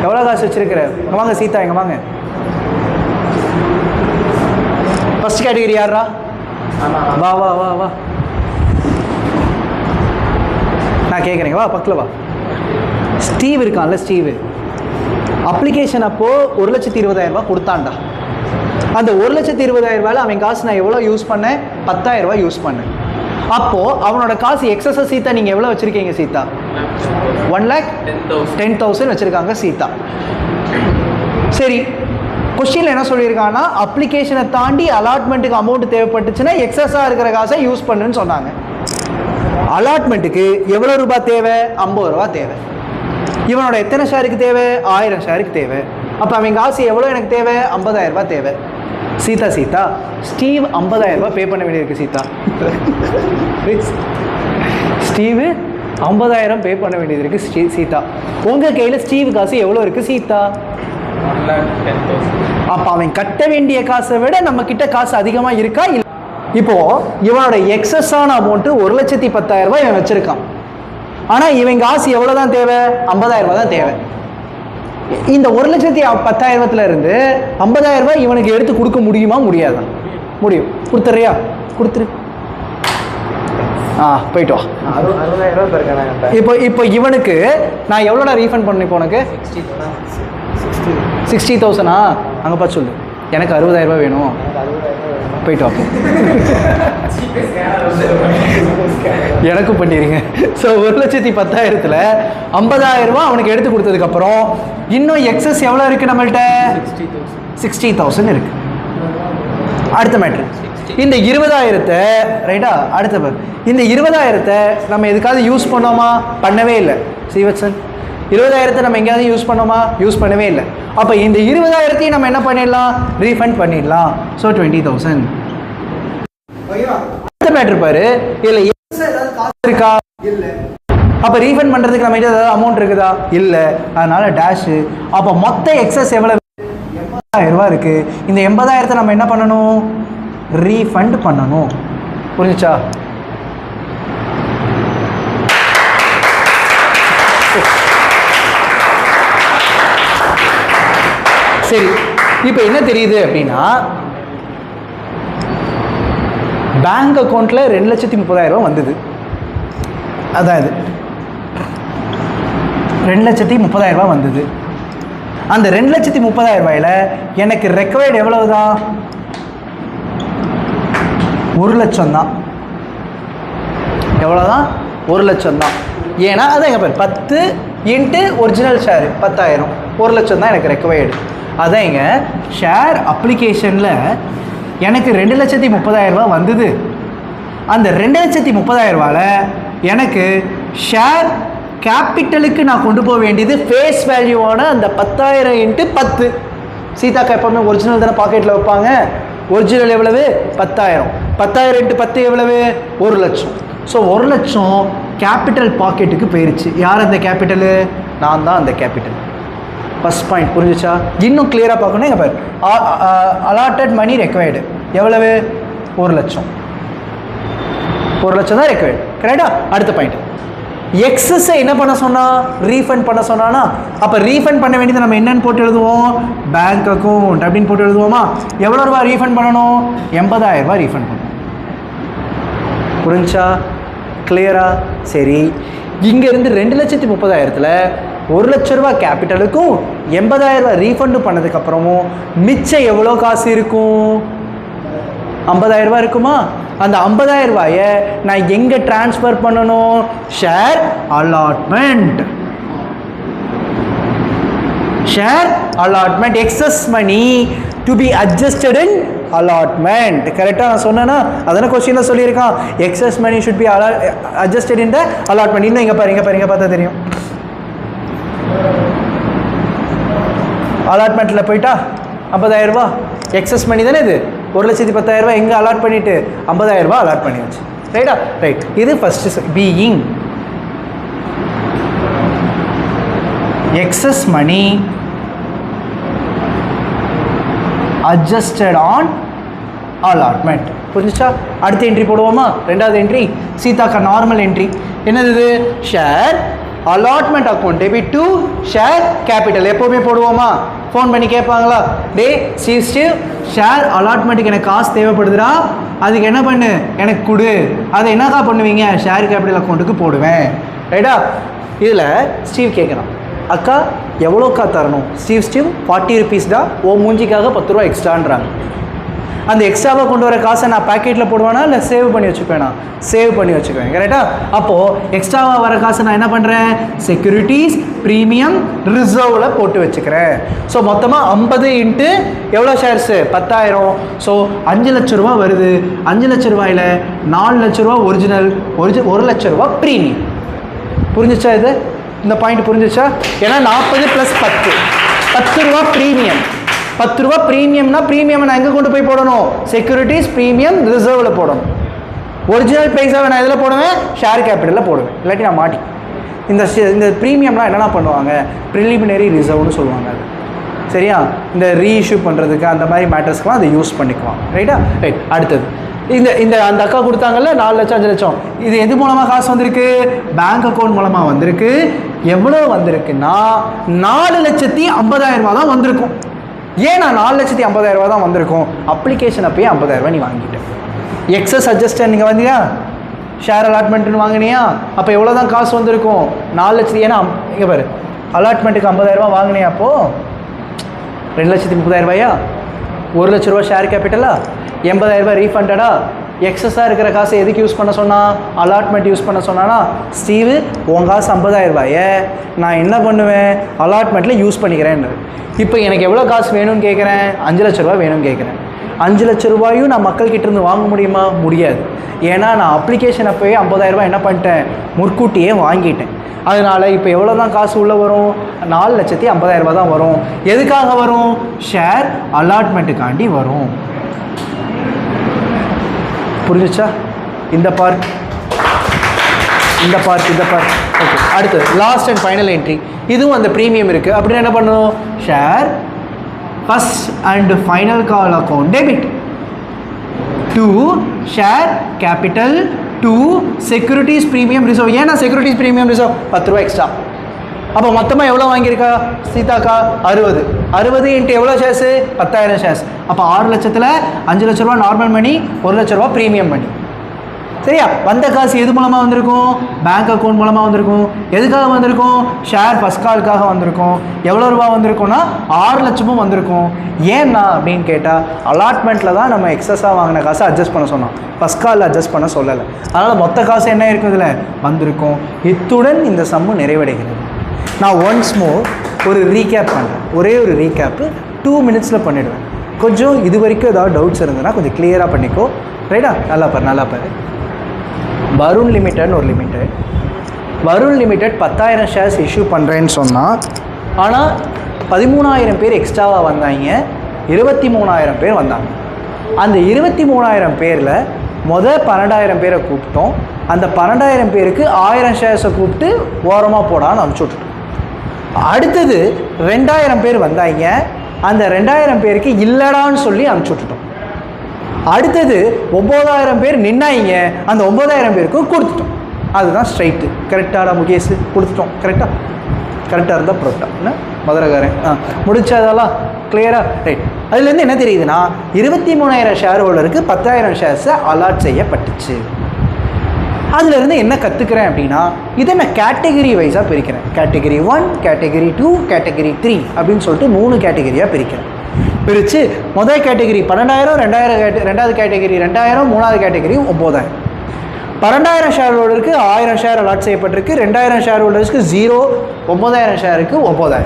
எவ்வளோ காசு வச்சுருக்கிற? இங்கே வாங்க சீதா, இங்கே வாங்க. ஃபஸ்ட் கேட்டகிரி யாரா? வா வா வா வா, நான் கேட்குறேங்க, வா பக்கத்தில் வா. ஸ்டீவ் இருக்கான்ல, ஸ்டீவ் அப்ளிகேஷன் அப்போது 1,20,000 ரூபா கொடுத்தான்டா. அந்த 1,20,000 ரூபாயில் அவன் காசு நான் எவ்வளோ யூஸ் பண்ணேன்? 10,000 ரூபா யூஸ் பண்ணேன். அப்போது அவனோட காசு எக்ஸஸாக சீதா நீங்கள் எவ்வளோ வச்சுருக்கீங்க சீதா? 1,10,000 வச்சுருக்காங்க சீதா. சரி, கொஸ்டினில் என்ன சொல்லியிருக்காங்கன்னா அப்ளிகேஷனை தாண்டி அலாட்மெண்ட்டுக்கு அமௌண்ட் தேவைப்பட்டுச்சுன்னா எக்ஸஸாக இருக்கிற காசை யூஸ் பண்ணுன்னு சொன்னாங்க. அலாட்மெண்ட்டுக்கு எவ்வளோ ரூபா தேவை? 50 ரூபா தேவை. இவனோட எத்தனை ஷேருக்கு தேவை? 1000 ஷேருக்கு தேவை. அப்போ அவன் காசு எவ்வளோ எனக்கு தேவை? 50,000 ரூபாய் தேவை. சீதா ஸ்டீவ் 50,000 ரூபாய் பே பண்ண வேண்டியிருக்கு. ஸ்டீவு 50,000 பே பண்ண வேண்டியது இருக்குது. சீதா உங்கள் கையில் ஸ்டீவ் காசு எவ்வளோ இருக்குது சீதா? 1,10,000. அப்போ அவன் கட்ட வேண்டிய காசை விட நம்ம கிட்ட காசு அதிகமாக இருக்கா? இல்லை. இப்போ இவனோட எக்ஸஸான அமௌண்ட்டு 1,10,000 ரூபாய் இவன் வச்சிருக்கான். ஆனால் இவன் காசு எவ்வளோ தான் தேவை? 50,000 ரூபாய் தான் தேவை. இந்த 1,10,000 இருந்து 50,000 ரூபாய் இவனுக்கு எடுத்து கொடுக்க முடியுமா? முடியாதான்? முடியும். கொடுத்துறியா? கொடுத்துரு. போயிட்டு வா. 60,000 ரூபாய் இருக்காங்க. இப்போ இவனுக்கு நான் எவ்வளோடா ரீஃபண்ட் பண்ணி இப்போ உனக்கு 60,000. அங்கே பார்த்து சொல்லு. எனக்கு 60,000 ரூபாய் வேணும். போயிட்டு வா. எனக்கும் பண்ணிடுங்க. ஸோ 1,10,000 50,000 ரூபாய் அவனுக்கு எடுத்து கொடுத்ததுக்கப்புறம் இன்னும் எக்ஸஸ் எவ்வளோ இருக்குது நம்மள்கிட்ட? 60,000 இருக்குது. அடுத்த மேட்ரு இந்த 20,000 ரைட்டா? அடுத்த இந்த 20,000 நம்ம எதுக்காவது யூஸ் பண்ணோமா? பண்ணவே இல்லை. ஸ்ரீவத்சன் 20,000 நம்ம எங்கேயாவது யூஸ் பண்ணோமா? யூஸ் பண்ணவே இல்லை. அப்போ இந்த 20,000 நம்ம என்ன பண்ணிடலாம்? ரீஃபண்ட் பண்ணிடலாம். ஸோ 20,000. அடுத்த மேட்ரு பாரு. இதில் காசு இருக்கா? இல்லை. அப்போ ரீஃபண்ட் பண்ணுறதுக்கு நம்ம ஏதாவது அமௌண்ட் இருக்குதா? இல்லை. அதனால டேஷு. அப்போ மொத்த எக்ஸஸ் எவ்வளோ? 80,000 ரூபா இருக்குது. இந்த 80,000 நம்ம என்ன பண்ணணும்? ரீஃபண்ட் பண்ணணும். புரிஞ்சுச்சா? சரி, இப்போ என்ன தெரியுது அப்படின்னா பேங்க் அக்கௌண்ட்ல 2,30,000 ரூபா வந்தது. அதான் இது 2,30,000 ரூபா வந்தது. அந்த 2,30,000 ரூபாயில எனக்கு ரெக்கவர்டு எவ்வளவுதான்? 1,00,000 தான். எவ்வளோதான்? 1,00,000 தான். ஏன்னா அதான் எங்கள் பேர் 10 இன்ட்டு ஒரிஜினல் ஷேரு 10,000, 1,00,000 தான் எனக்கு ரெக்கவர்டு. அதான் இங்கே ஷேர் அப்ளிகேஷனில் எனக்கு 2,30,000 ரூபா வந்தது. அந்த 2,30,000 ரூபாயில் எனக்கு ஷேர் கேபிட்டலுக்கு நான் கொண்டு போக வேண்டியது ஃபேஸ் வேல்யூவான அந்த 10,000 இன்ட்டு 10. சீதாக்கா எப்போவுமே ஒரிஜினல் தானே பாக்கெட்டில் வைப்பாங்க. ஒரிஜினல் எவ்வளவு? 10,000. 10,000 இன்ட்டு 10 எவ்வளவு? 1,00,000. ஸோ 1,00,000 கேபிட்டல் பாக்கெட்டுக்கு போயிருச்சு. யார் அந்த கேபிட்டலு? நான் தான் அந்த கேபிட்டல். ஃபஸ்ட் பாயிண்ட் புரிஞ்சிச்சா? இன்னும் கிளியராக பார்க்கணும். எங்கள் பேர் அலாட்டட் மணி ரெக்வயர்டு எவ்வளவு? 1,00,000. 1,00,000 தான் ரெக்வயர்டு. கரெக்டா? அடுத்த பாயிண்ட் எக்ஸஸை என்ன பண்ண சொன்னா? ரீஃபண்ட் பண்ண சொன்னானா? அப்போ ரீஃபண்ட் பண்ண வேண்டியது நம்ம என்னன்னு போட்டு எழுதுவோம்? பேங்க் அக்கௌண்ட் அப்படின்னு போட்டு எழுதுவோமா? எவ்வளோ ரூபா ரீஃபண்ட் பண்ணணும்? 80,000 ரூபாய் ரீஃபண்ட் பண்ணணும். புரிஞ்சா? கிளியரா? சரி, இங்கேருந்து 2,30,000 1,00,000 ரூபாய் கேபிட்டலுக்கும் 80,000 ரூபாய் ரீஃபண்டு பண்ணதுக்கப்புறமும் மிச்சம் எவ்வளோ காசு இருக்கும்? 50,000 ரூபாய் இருக்குமா? அந்த 50,000 ரூபாயை நான் எங்கே டிரான்ஸ்ஃபர் பண்ணணும்? Share allotment. Share allotment. Excess money to be adjusted in allotment. கரெக்டாக நான் சொன்னேன்னா? அதனால் கொஸ்டினில் சொல்லியிருக்கான் excess money should be adjusted in the allotment. இன்னும் இங்கே பாருங்க பார்த்தா தெரியும். அலாட்மெண்ட்டில் போயிட்டா 50,000 ரூபா எக்ஸஸ் மணி தானே இது. 1,10,000 ரூபாய் எங்கே அலாட் பண்ணிவிட்டு 50,000 ரூபாய் அலாட் பண்ணியாச்சு. ரைட்டா? ரைட். இது first being excess money adjusted on allotment. புரிஞ்சுச்சா? அடுத்த என்ட்ரி போடுவோமா? ரெண்டாவது என்ட்ரி சீதாக்கா நார்மல் என்ட்ரி. என்னது இது? Share allotment account debit to share capital. எப்போவுமே போடுவோமா? ஃபோன் பண்ணி கேட்பாங்களா? டே ஸ்டீவ் ஷேர் அலாட்மெண்ட்டுக்கு எனக்கு காசு தேவைப்படுதுடா, அதுக்கு என்ன பண்ணு எனக்கு கொடு. அதை என்னக்கா பண்ணுவீங்க? ஷேர் கேபிட்டல் அக்கௌண்ட்டுக்கு போடுவேன். ரைட்டா? இதில் ஸ்டீவ் கேட்குறான், அக்கா எவ்வளோக்கா தரணும்? ஸ்டீவ் 40 ருபீஸ் தான், ஓ மூஞ்சிக்காக 10 ரூபா எக்ஸ்ட்ரான்றாங்க. அந்த எக்ஸ்ட்ராவாக கொண்டு வர காசை நான் பேக்கெட்டில் போடுவேனா இல்லை சேவ் பண்ணி வச்சுப்பேனா? சேவ் பண்ணி வச்சுக்குவேன். கரெக்டாக? அப்போது எக்ஸ்ட்ராவாக வர காசை நான் என்ன பண்ணுறேன்? செக்யூரிட்டிஸ் ப்ரீமியம் ரிசர்வில் போட்டு வச்சுக்கிறேன். ஸோ மொத்தமாக 50 இன்ட்டு எவ்வளோ ஷேர்ஸு? 10,000. ஸோ 5,00,000 ரூபா வருது. 5,00,000 ரூபாயில் 4,00,000 ரூபா ஒரிஜினல், 1,00,000 ரூபா ப்ரீமியம். புரிஞ்சிச்சா? இது இந்த பாயிண்ட் புரிஞ்சிச்சா? ஏன்னா 40 + 10 10 ரூபா ப்ரீமியம். 10 ரூபா ப்ரீமியம்னா ப்ரீமியம் நான் எங்கே கொண்டு போய் போடணும்? செக்யூரிட்டிஸ் ப்ரீமியம் ரிசர்வில் போடணும். ஒரிஜினல் பைசாவை நான் இதில் போடுவேன், ஷேர் கேபிட்டலில் போடுவேன், இல்லாட்டி நான் மாட்டி. இந்த ப்ரீமியம்லாம் என்னென்ன பண்ணுவாங்க? ப்ரிலிமினரி ரிசர்வ்னு சொல்லுவாங்க. அது சரியா? இந்த ரீஇஷ்யூ பண்ணுறதுக்கு அந்த மாதிரி மேட்டர்ஸ்க்கெலாம் அதை யூஸ் பண்ணிக்குவான். ரைட்டா? ரைட். அடுத்தது இந்த அந்த அக்கா கொடுத்தாங்கல்ல 4 லட்சம் 5 லட்சம், இது எது மூலமாக காசு வந்திருக்கு? பேங்க் அக்கௌண்ட் மூலமாக வந்திருக்கு. எவ்வளோ வந்திருக்குன்னா 4,50,000 ரூபா தான் வந்திருக்கும். ஏன் நான் 4,50,000 ரூபா தான் வந்திருக்கும்? அப்ளிகேஷன் அப்பயே 50,000 ரூபா நீ வாங்கிட்டேன். எக்ஸஸ் அட்ஜஸ்டர் நீங்கள் வந்தியா, ஷேர் அலாட்மெண்ட்டுன்னு வாங்கினியா, அப்போ எவ்வளோ தான் காசு வந்திருக்கும்? 4 லட்சம். ஏன்னா இங்கே பாரு, அலாட்மெண்ட்டுக்கு 50,000 ரூபா வாங்கினியா, அப்போது 2,30,000 ரூபாயா? 1 லட்ச ரூபா ஷேர் கேபிட்டலா? 80,000 ரூபாய் ரீஃபண்டடா? எக்ஸஸாக இருக்கிற காசை எதுக்கு யூஸ் பண்ண சொன்னால்? அலாட்மெண்ட் யூஸ் பண்ண சொன்னானா? ஸ்டீவு உன் காசு 50,000 ரூபாயை நான் என்ன பண்ணுவேன்? அலாட்மெண்ட்டில் யூஸ் பண்ணிக்கிறேன்னு. இப்போ எனக்கு எவ்வளோ காசு வேணும்னு கேட்குறேன்? 5 லட்ச ரூபா வேணும்னு கேட்குறேன். 5 லட்ச ரூபாயும் நான் மக்கள்கிட்ட இருந்து வாங்க முடியுமா? முடியாது. ஏன்னா நான் அப்ளிகேஷன் அப்போயே 50,000 ரூபாய் என்ன பண்ணிட்டேன்? முற்கூட்டியே வாங்கிட்டேன். அதனால் இப்போ எவ்வளோ தான் காசு உள்ளே வரும்? 4,50,000 ரூபா தான் வரும். எதுக்காக வரும்? ஷேர் அலாட்மெண்ட்டுக்காண்டி வரும். புரிஞ்சுச்சா? இந்த பார்ட் ஓகே. அடுத்தது லாஸ்ட் அண்ட் ஃபைனல் என்ட்ரி. இதுவும் அந்த ப்ரீமியம் இருக்குது அப்படின்னு என்ன பண்ணணும்? Share first and final call account debit to share capital to securities premium reserve. ஏன்னா செக்யூரிட்டிஸ் ப்ரீமியம் ரிசர்வ் 10 ரூபா எக்ஸ்ட்ரா. அப்போ மொத்தமாக எவ்வளோ வாங்கியிருக்கா சீதாக்கா? 60 இன்ட்டு எவ்வளோ ஷேர்ஸு? 10,000 ஷேர்ஸ். அப்போ 6 லட்சத்தில் 5 லட்ச ரூபா நார்மல் மணி, 1 லட்ச ரூபா ப்ரீமியம் மணி. சரியா? வந்த காசு எது மூலமாக வந்திருக்கும்? பேங்க் அக்கௌண்ட் மூலமாக வந்திருக்கும். எதுக்காக வந்திருக்கும்? ஷேர் ஃபஸ்ட் காலுக்காக வந்திருக்கும். எவ்வளோ ரூபா வந்திருக்கும்னா 6 லட்சமும் வந்திருக்கும். ஏன்னா அப்படின்னு கேட்டால் அலாட்மெண்ட்டில் தான் நம்ம எக்ஸஸாக வாங்கின காசை அட்ஜஸ்ட் பண்ண சொன்னோம், ஃபஸ்ட் காலில் அட்ஜஸ்ட் பண்ண சொல்லலை. அதனால் மொத்த காசு என்ன இருக்கும்? இதில் வந்திருக்கும். இத்துடன் இந்த சம்மு நிறைவடைகிறது. நான் ஒன்ஸ் மோர் ஒரு ரீகேப் பண்ணுறேன். ஒரே ஒரு ரீகேப்பு 2 மினிட்ஸில் பண்ணிவிடுவேன். கொஞ்சம் இது வரைக்கும் ஏதாவது டவுட்ஸ் இருந்ததுன்னா கொஞ்சம் கிளியராக பண்ணிக்கோ. ரைட்டா? நல்லா பாரு. வருண் லிமிட்டட்னு ஒரு limited. Varun limited 10,000 shares issue பண்ணுறேன்னு சொன்னால், ஆனால் 13,000 பேர் எக்ஸ்ட்ராவாக வந்தாங்க, 23,000 பேர் வந்தாங்க. அந்த 23,000 பேரில் 12,000 பேரை கூப்பிட்டோம். அந்த 12,000 பேருக்கு 1000 ஷேர்ஸை கூப்பிட்டு ஓரமாக போடான்னு அனுப்பிச்சி விட்டுட்டோம். அடுத்தது 2,000 பேர் வந்தாங்க. அந்த 2,000 பேருக்கு இல்லடான்னு சொல்லி அனுப்பிச்சி விட்டுட்டோம். அடுத்தது 9,000 பேர் நின்னாங்க. அந்த 9,000 பேருக்கும் கொடுத்துட்டோம். அதுதான் ஸ்ட்ரைட்டு. கரெக்டாக முகேஷ் கொடுத்துட்டோம். கரெக்டாக இருந்தால் ப்ரோட்டா என்ன மதுரகாரன் முடிச்சதெல்லாம் கிளியராக ரைட். அதுலேருந்து என்ன தெரியுதுன்னா 23,000 ஷேர் ஹோல்டருக்கு 10,000 ஷேர்ஸை அலாட் செய்யப்பட்டுச்சு. அதுலேருந்து என்ன கற்றுக்கிறேன் அப்படின்னா, இதை நான் கேட்டகரி வைஸாக பிரிக்கிறேன். கேட்டகரி 1, கேட்டகரி 2, கேட்டகரி 3 அப்படின்னு சொல்லிட்டு 3 கேட்டகரியாக பிரிக்கிறேன். பிரித்து முதல் கேட்டகரி 12,000, ரெண்டாவது கேட்டகரி 2,000, மூணாவது கேட்டகரி 9,000. 12,000 ஷேர் ஹோல்டருக்கு 1000 ஷேர் அலாட் செய்யப்பட்டிருக்கு. 2,000 ஷேர் ஹோல்டர்ஸ்க்கு 0, 9,000 ஷேருக்கு 9,000.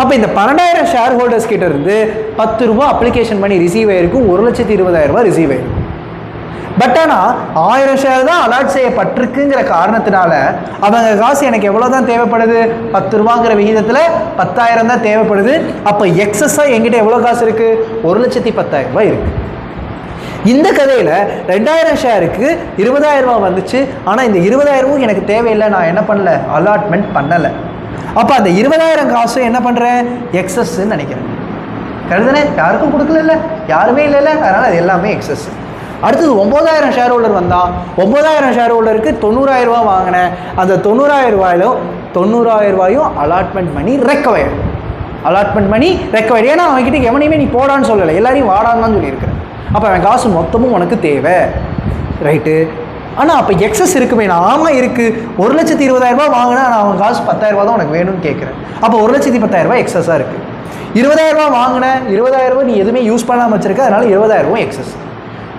அப்போ இந்த 12,000 ஷேர் ஹோல்டர்ஸ் கிட்ட இருந்து 10 ரூபா அப்ளிகேஷன் பண்ணி ரிசீவ் ஆகிருக்கும். 1,20,000 ரூபா ரிசீவ் ஆகிருக்கும். பட் ஆனால் 1000 ஷேர் தான் அலாட் செய்யப்பட்டிருக்குங்கிற காரணத்தினால அவங்க காசு எனக்கு எவ்வளோ தான் தேவைப்படுது? 10 ரூபாங்கிற விகிதத்தில் 10,000 தான் தேவைப்படுது. அப்போ எக்ஸஸாக எங்கிட்ட எவ்வளோ காசு இருக்குது? 1,10,000 ரூபாய் இருக்குது. இந்த கதையில் 2,000 ஷேருக்கு 20,000 ரூபா வந்துச்சு. ஆனால் இந்த 20,000 எனக்கு தேவையில்லை, நான் என்ன பண்ணல? அலாட்மெண்ட் பண்ணலை. அப்போ அந்த 20,000 காசும் என்ன பண்ணுறேன்? எக்ஸஸ்ன்னு நினைக்கிறேன். கருதுனே யாருக்கும் கொடுக்கல, யாருமே இல்லைல்ல, அதனால் அது எல்லாமே எக்ஸஸ். அடுத்தது 9,000 ஷேர் ஹோல்டர் வந்தால் 9,000 ஷேர் ஹோல்டருக்கு 90,000 ரூபா வாங்கினேன். அந்த 90,000 ரூபாயிலும் 90,000 ரூபாயும் அலாட்மெண்ட் பண்ணி ரெக்கவயர். ஏன்னா அவன்கிட்ட எவனையுமே நீ போடான்னு சொல்லலை, எல்லாரையும் வாடான்னு தான் சொல்லியிருக்கிறேன். அப்போ அவன் காசு மொத்தமும் உனக்கு தேவை. ரைட்டு. ஆனால் அப்போ எக்ஸஸ் இருக்குமே. நான் ஆமாம் இருக்குது, 1,20,000 ரூபா வாங்கினேன், ஆனால் அவன் காசு 10,000 ரூபா தான் உனக்கு வேணும்னு கேட்குறேன். அப்போ 1,10,000 ரூபா எக்ஸஸாக இருக்குது. 20,000 ரூபா வாங்கினேன், 20,000 ரூபா நீ எதுவுமே யூஸ் பண்ணாமல் வச்சிருக்க, அதனால் 20,000 ரூபா எக்ஸஸ்.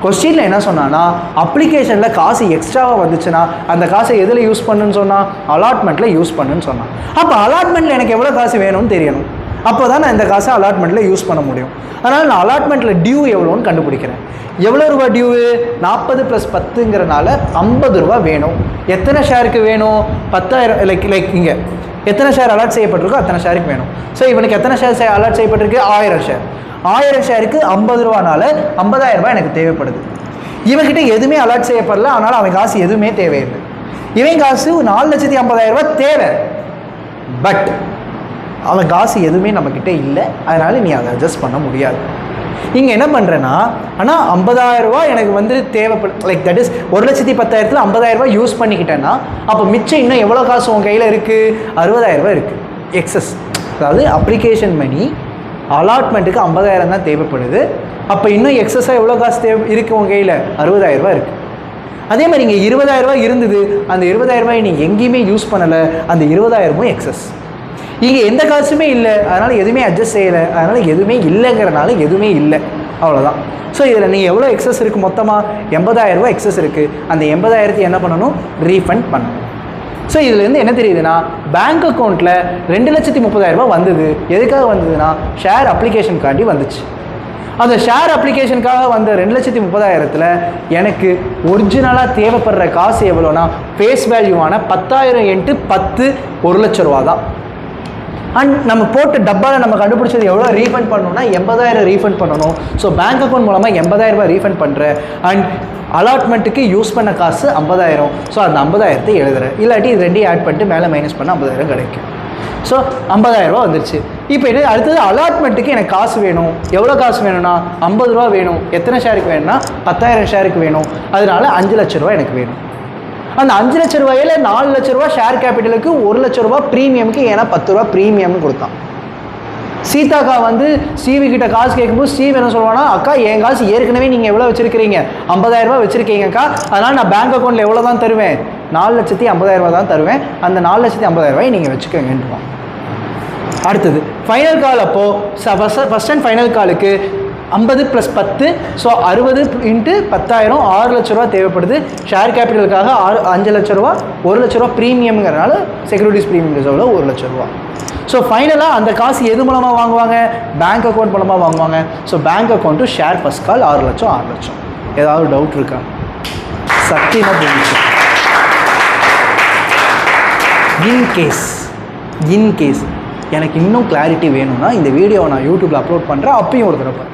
கொஸ்டினில் என்ன சொன்னான்னா, அப்ளிகேஷனில் காசு எக்ஸ்ட்ராவாக வந்துச்சுன்னா அந்த காசை எதில் யூஸ் பண்ணுன்னு சொன்னால்? அலாட்மெண்ட்டில் யூஸ் பண்ணுன்னு சொன்னான். அப்போ அலாட்மெண்ட்டில் எனக்கு எவ்வளோ காசு வேணும்னு தெரியணும். அப்போ தான் நான் இந்த காசை அலாட்மெண்ட்டில் யூஸ் பண்ண முடியும். அதனால் நான் அலாட்மெண்ட்டில் டியூ எவ்வளோன்னு கண்டுபிடிக்கிறேன். எவ்வளோ ரூபா டியூ? 40 + 10ங்கிறனால 50 ரூபா வேணும். எத்தனை ஷேருக்கு வேணும்? 10,000. லைக் இங்கே எத்தனை ஷேர் அலாட் செய்யப்பட்டிருக்கோ அத்தனை ஷேருக்கு வேணும். ஸோ இவனுக்கு எத்தனை ஷேர் அலாட் செய்யப்பட்டிருக்கு? 1000 ஷேர். 1000 ஷேருக்கு 50 ரூபானால 50,000 ரூபாய் எனக்கு தேவைப்படுது. இவன்கிட்ட எதுவுமே அலாட் செய்யப்படல, அதனால் அவன் காசு எதுவுமே தேவையில்லை. இவன் காசு 4,50,000 ரூபாய் தேவை. பட் அவன் காசு எதுவுமே நம்மக்கிட்ட இல்லை, அதனால் நீ அதை அட்ஜஸ்ட் பண்ண முடியாது. இங்கே என்ன பண்ணுறேன்னா, ஆனால் 50,000 ரூபா எனக்கு வந்து தேவைப்படும். லைக் தட் இஸ் 1,10,000ல் 50,000 ரூபாய் யூஸ் பண்ணிக்கிட்டேன்னா அப்போ மிச்சம் இன்னும் எவ்வளோ காசு உன் கையில் இருக்குது? 60,000 ரூபாய் இருக்குது எக்ஸஸ். அதாவது அப்ளிகேஷன் மணி அலாட்மெண்ட்டுக்கு 50,000 தான் தேவைப்படுது. அப்போ இன்னும் எக்ஸஸாக எவ்வளோ காசு இருக்குது உங்கள் கையில்? 60,000 ரூபாய் இருக்குது. அதே மாதிரி இங்கே 20,000 ரூபாய் இருந்தது, அந்த 20,000 ரூபாய் நீங்கள் எங்கேயுமே யூஸ் பண்ணலை, அந்த 20,000 எக்ஸஸ். இங்கே எந்த காசுமே இல்லை, அதனால் எதுவுமே அட்ஜஸ்ட் செய்யலை, அதனால் எதுவுமே இல்லைங்கிறனால எதுவுமே இல்லை, அவ்வளோதான். ஸோ இதில் நீங்கள் எவ்வளோ எக்ஸஸ் இருக்குது? மொத்தமாக 80,000 ரூபாய் எக்ஸஸ் இருக்குது. அந்த 80,000 என்ன பண்ணணும்? ரீஃபண்ட் பண்ணணும். ஸோ இதுலேருந்து என்ன தெரியுதுன்னா, பேங்க் அக்கௌண்ட்டில் 2,30,000 ரூபாய் வந்தது. எதுக்காக வந்ததுன்னா ஷேர் அப்ளிகேஷனுக்காண்டி வந்துச்சு. அந்த ஷேர் அப்ளிகேஷனுக்காக வந்த 2,30,000ல் எனக்கு ஒரிஜினலாக தேவைப்படுற காசு எவ்வளோனா ஃபேஸ் வேல்யூவான 10,000 × 10 1,00,000 ரூபா தான். அண்ட் நம்ம போட்டு டப்பாவில் நம்ம கண்டுபிடிச்சது எவ்வளோ ரீஃபண்ட் பண்ணணும்னா 80,000 ரீஃபண்ட் பண்ணணும். ஸோ பேங்க் அக்கௌண்ட் மூலமாக 80,000 ரூபாய் ரீஃபண்ட் பண்ணுறேன். அண்ட் அலாட்மெண்ட்டுக்கு யூஸ் பண்ண காசு 50,000. ஸோ அந்த 50,000 எழுதுறேன். இல்லாட்டி இது ரெண்டையும் ஆட் பண்ணிட்டு மேலே மைனஸ் பண்ண 50,000 கிடைக்கும். ஸோ 50,000 ரூபா வந்துருச்சு. இப்போ இது அடுத்தது அலாட்மெண்ட்டுக்கு எனக்கு காசு வேணும். எவ்வளோ காசு வேணும்னா 50 ரூபா வேணும். எத்தனை ஷேருக்கு வேணும்னா 10,000 ஷேருக்கு வேணும். அதனால 5,00,000 ரூபா எனக்கு வேணும். அந்த 5,00,000 ரூபாயில் 4,00,000 ரூபா ஷேர் கேபிட்டலுக்கு, 1,00,000 ரூபா ப்ரீமியமுக்கு. ஏன்னா 10 ரூபா ப்ரீமியம்னு கொடுத்தான். சீதாக்கா வந்து ஸ்டீவி கிட்ட காசு கேட்கும்போது ஸ்டீவ் என்ன சொல்லுவானா, அக்கா என் காசு ஏற்கனவே நீங்கள் எவ்வளோ வச்சுருக்கிறீங்க? 50,000 ரூபா வச்சுருக்கீங்கக்கா, அதனால் நான் பேங்க் அக்கௌண்ட்டில் எவ்வளோ தான் தருவேன்? 4,50,000 ரூபா தான் தருவேன். அந்த 4,50,000 ரூபாய் நீங்கள் வச்சுக்கோங்கன்றான். அடுத்தது ஃபைனல் கால். அப்போது ஃபஸ்ட் அண்ட் ஃபைனல் காலுக்கு 50 + 10, ஸோ 60 × 10,000 6,00,000 ரூபா தேவைப்படுது. ஷேர் கேபிட்டலுக்காக 5,00,000 ரூபா, 1,00,000 ரூபா ப்ரீமியம்ங்கிறனால செக்யூரிட்டிஸ் ப்ரீமியம் ரிசர்வில் 1,00,000 ரூபா. ஸோ ஃபைனலாக அந்த காசு எது மூலமாக வாங்குவாங்க? பேங்க் அக்கௌண்ட் மூலமாக வாங்குவாங்க. So bank account share first call 6,00,000 6,00,000. ஏதாவது டவுட் இருக்கா? சத்தியமாக புரிஞ்சிச்சு. இன்கேஸ் எனக்கு இன்னும் கிளாரிட்டி வேணும்னா இந்த வீடியோவை நான் யூடியூப்பில் அப்லோட் பண்ணுறேன், அப்பயும் ஒரு தடவை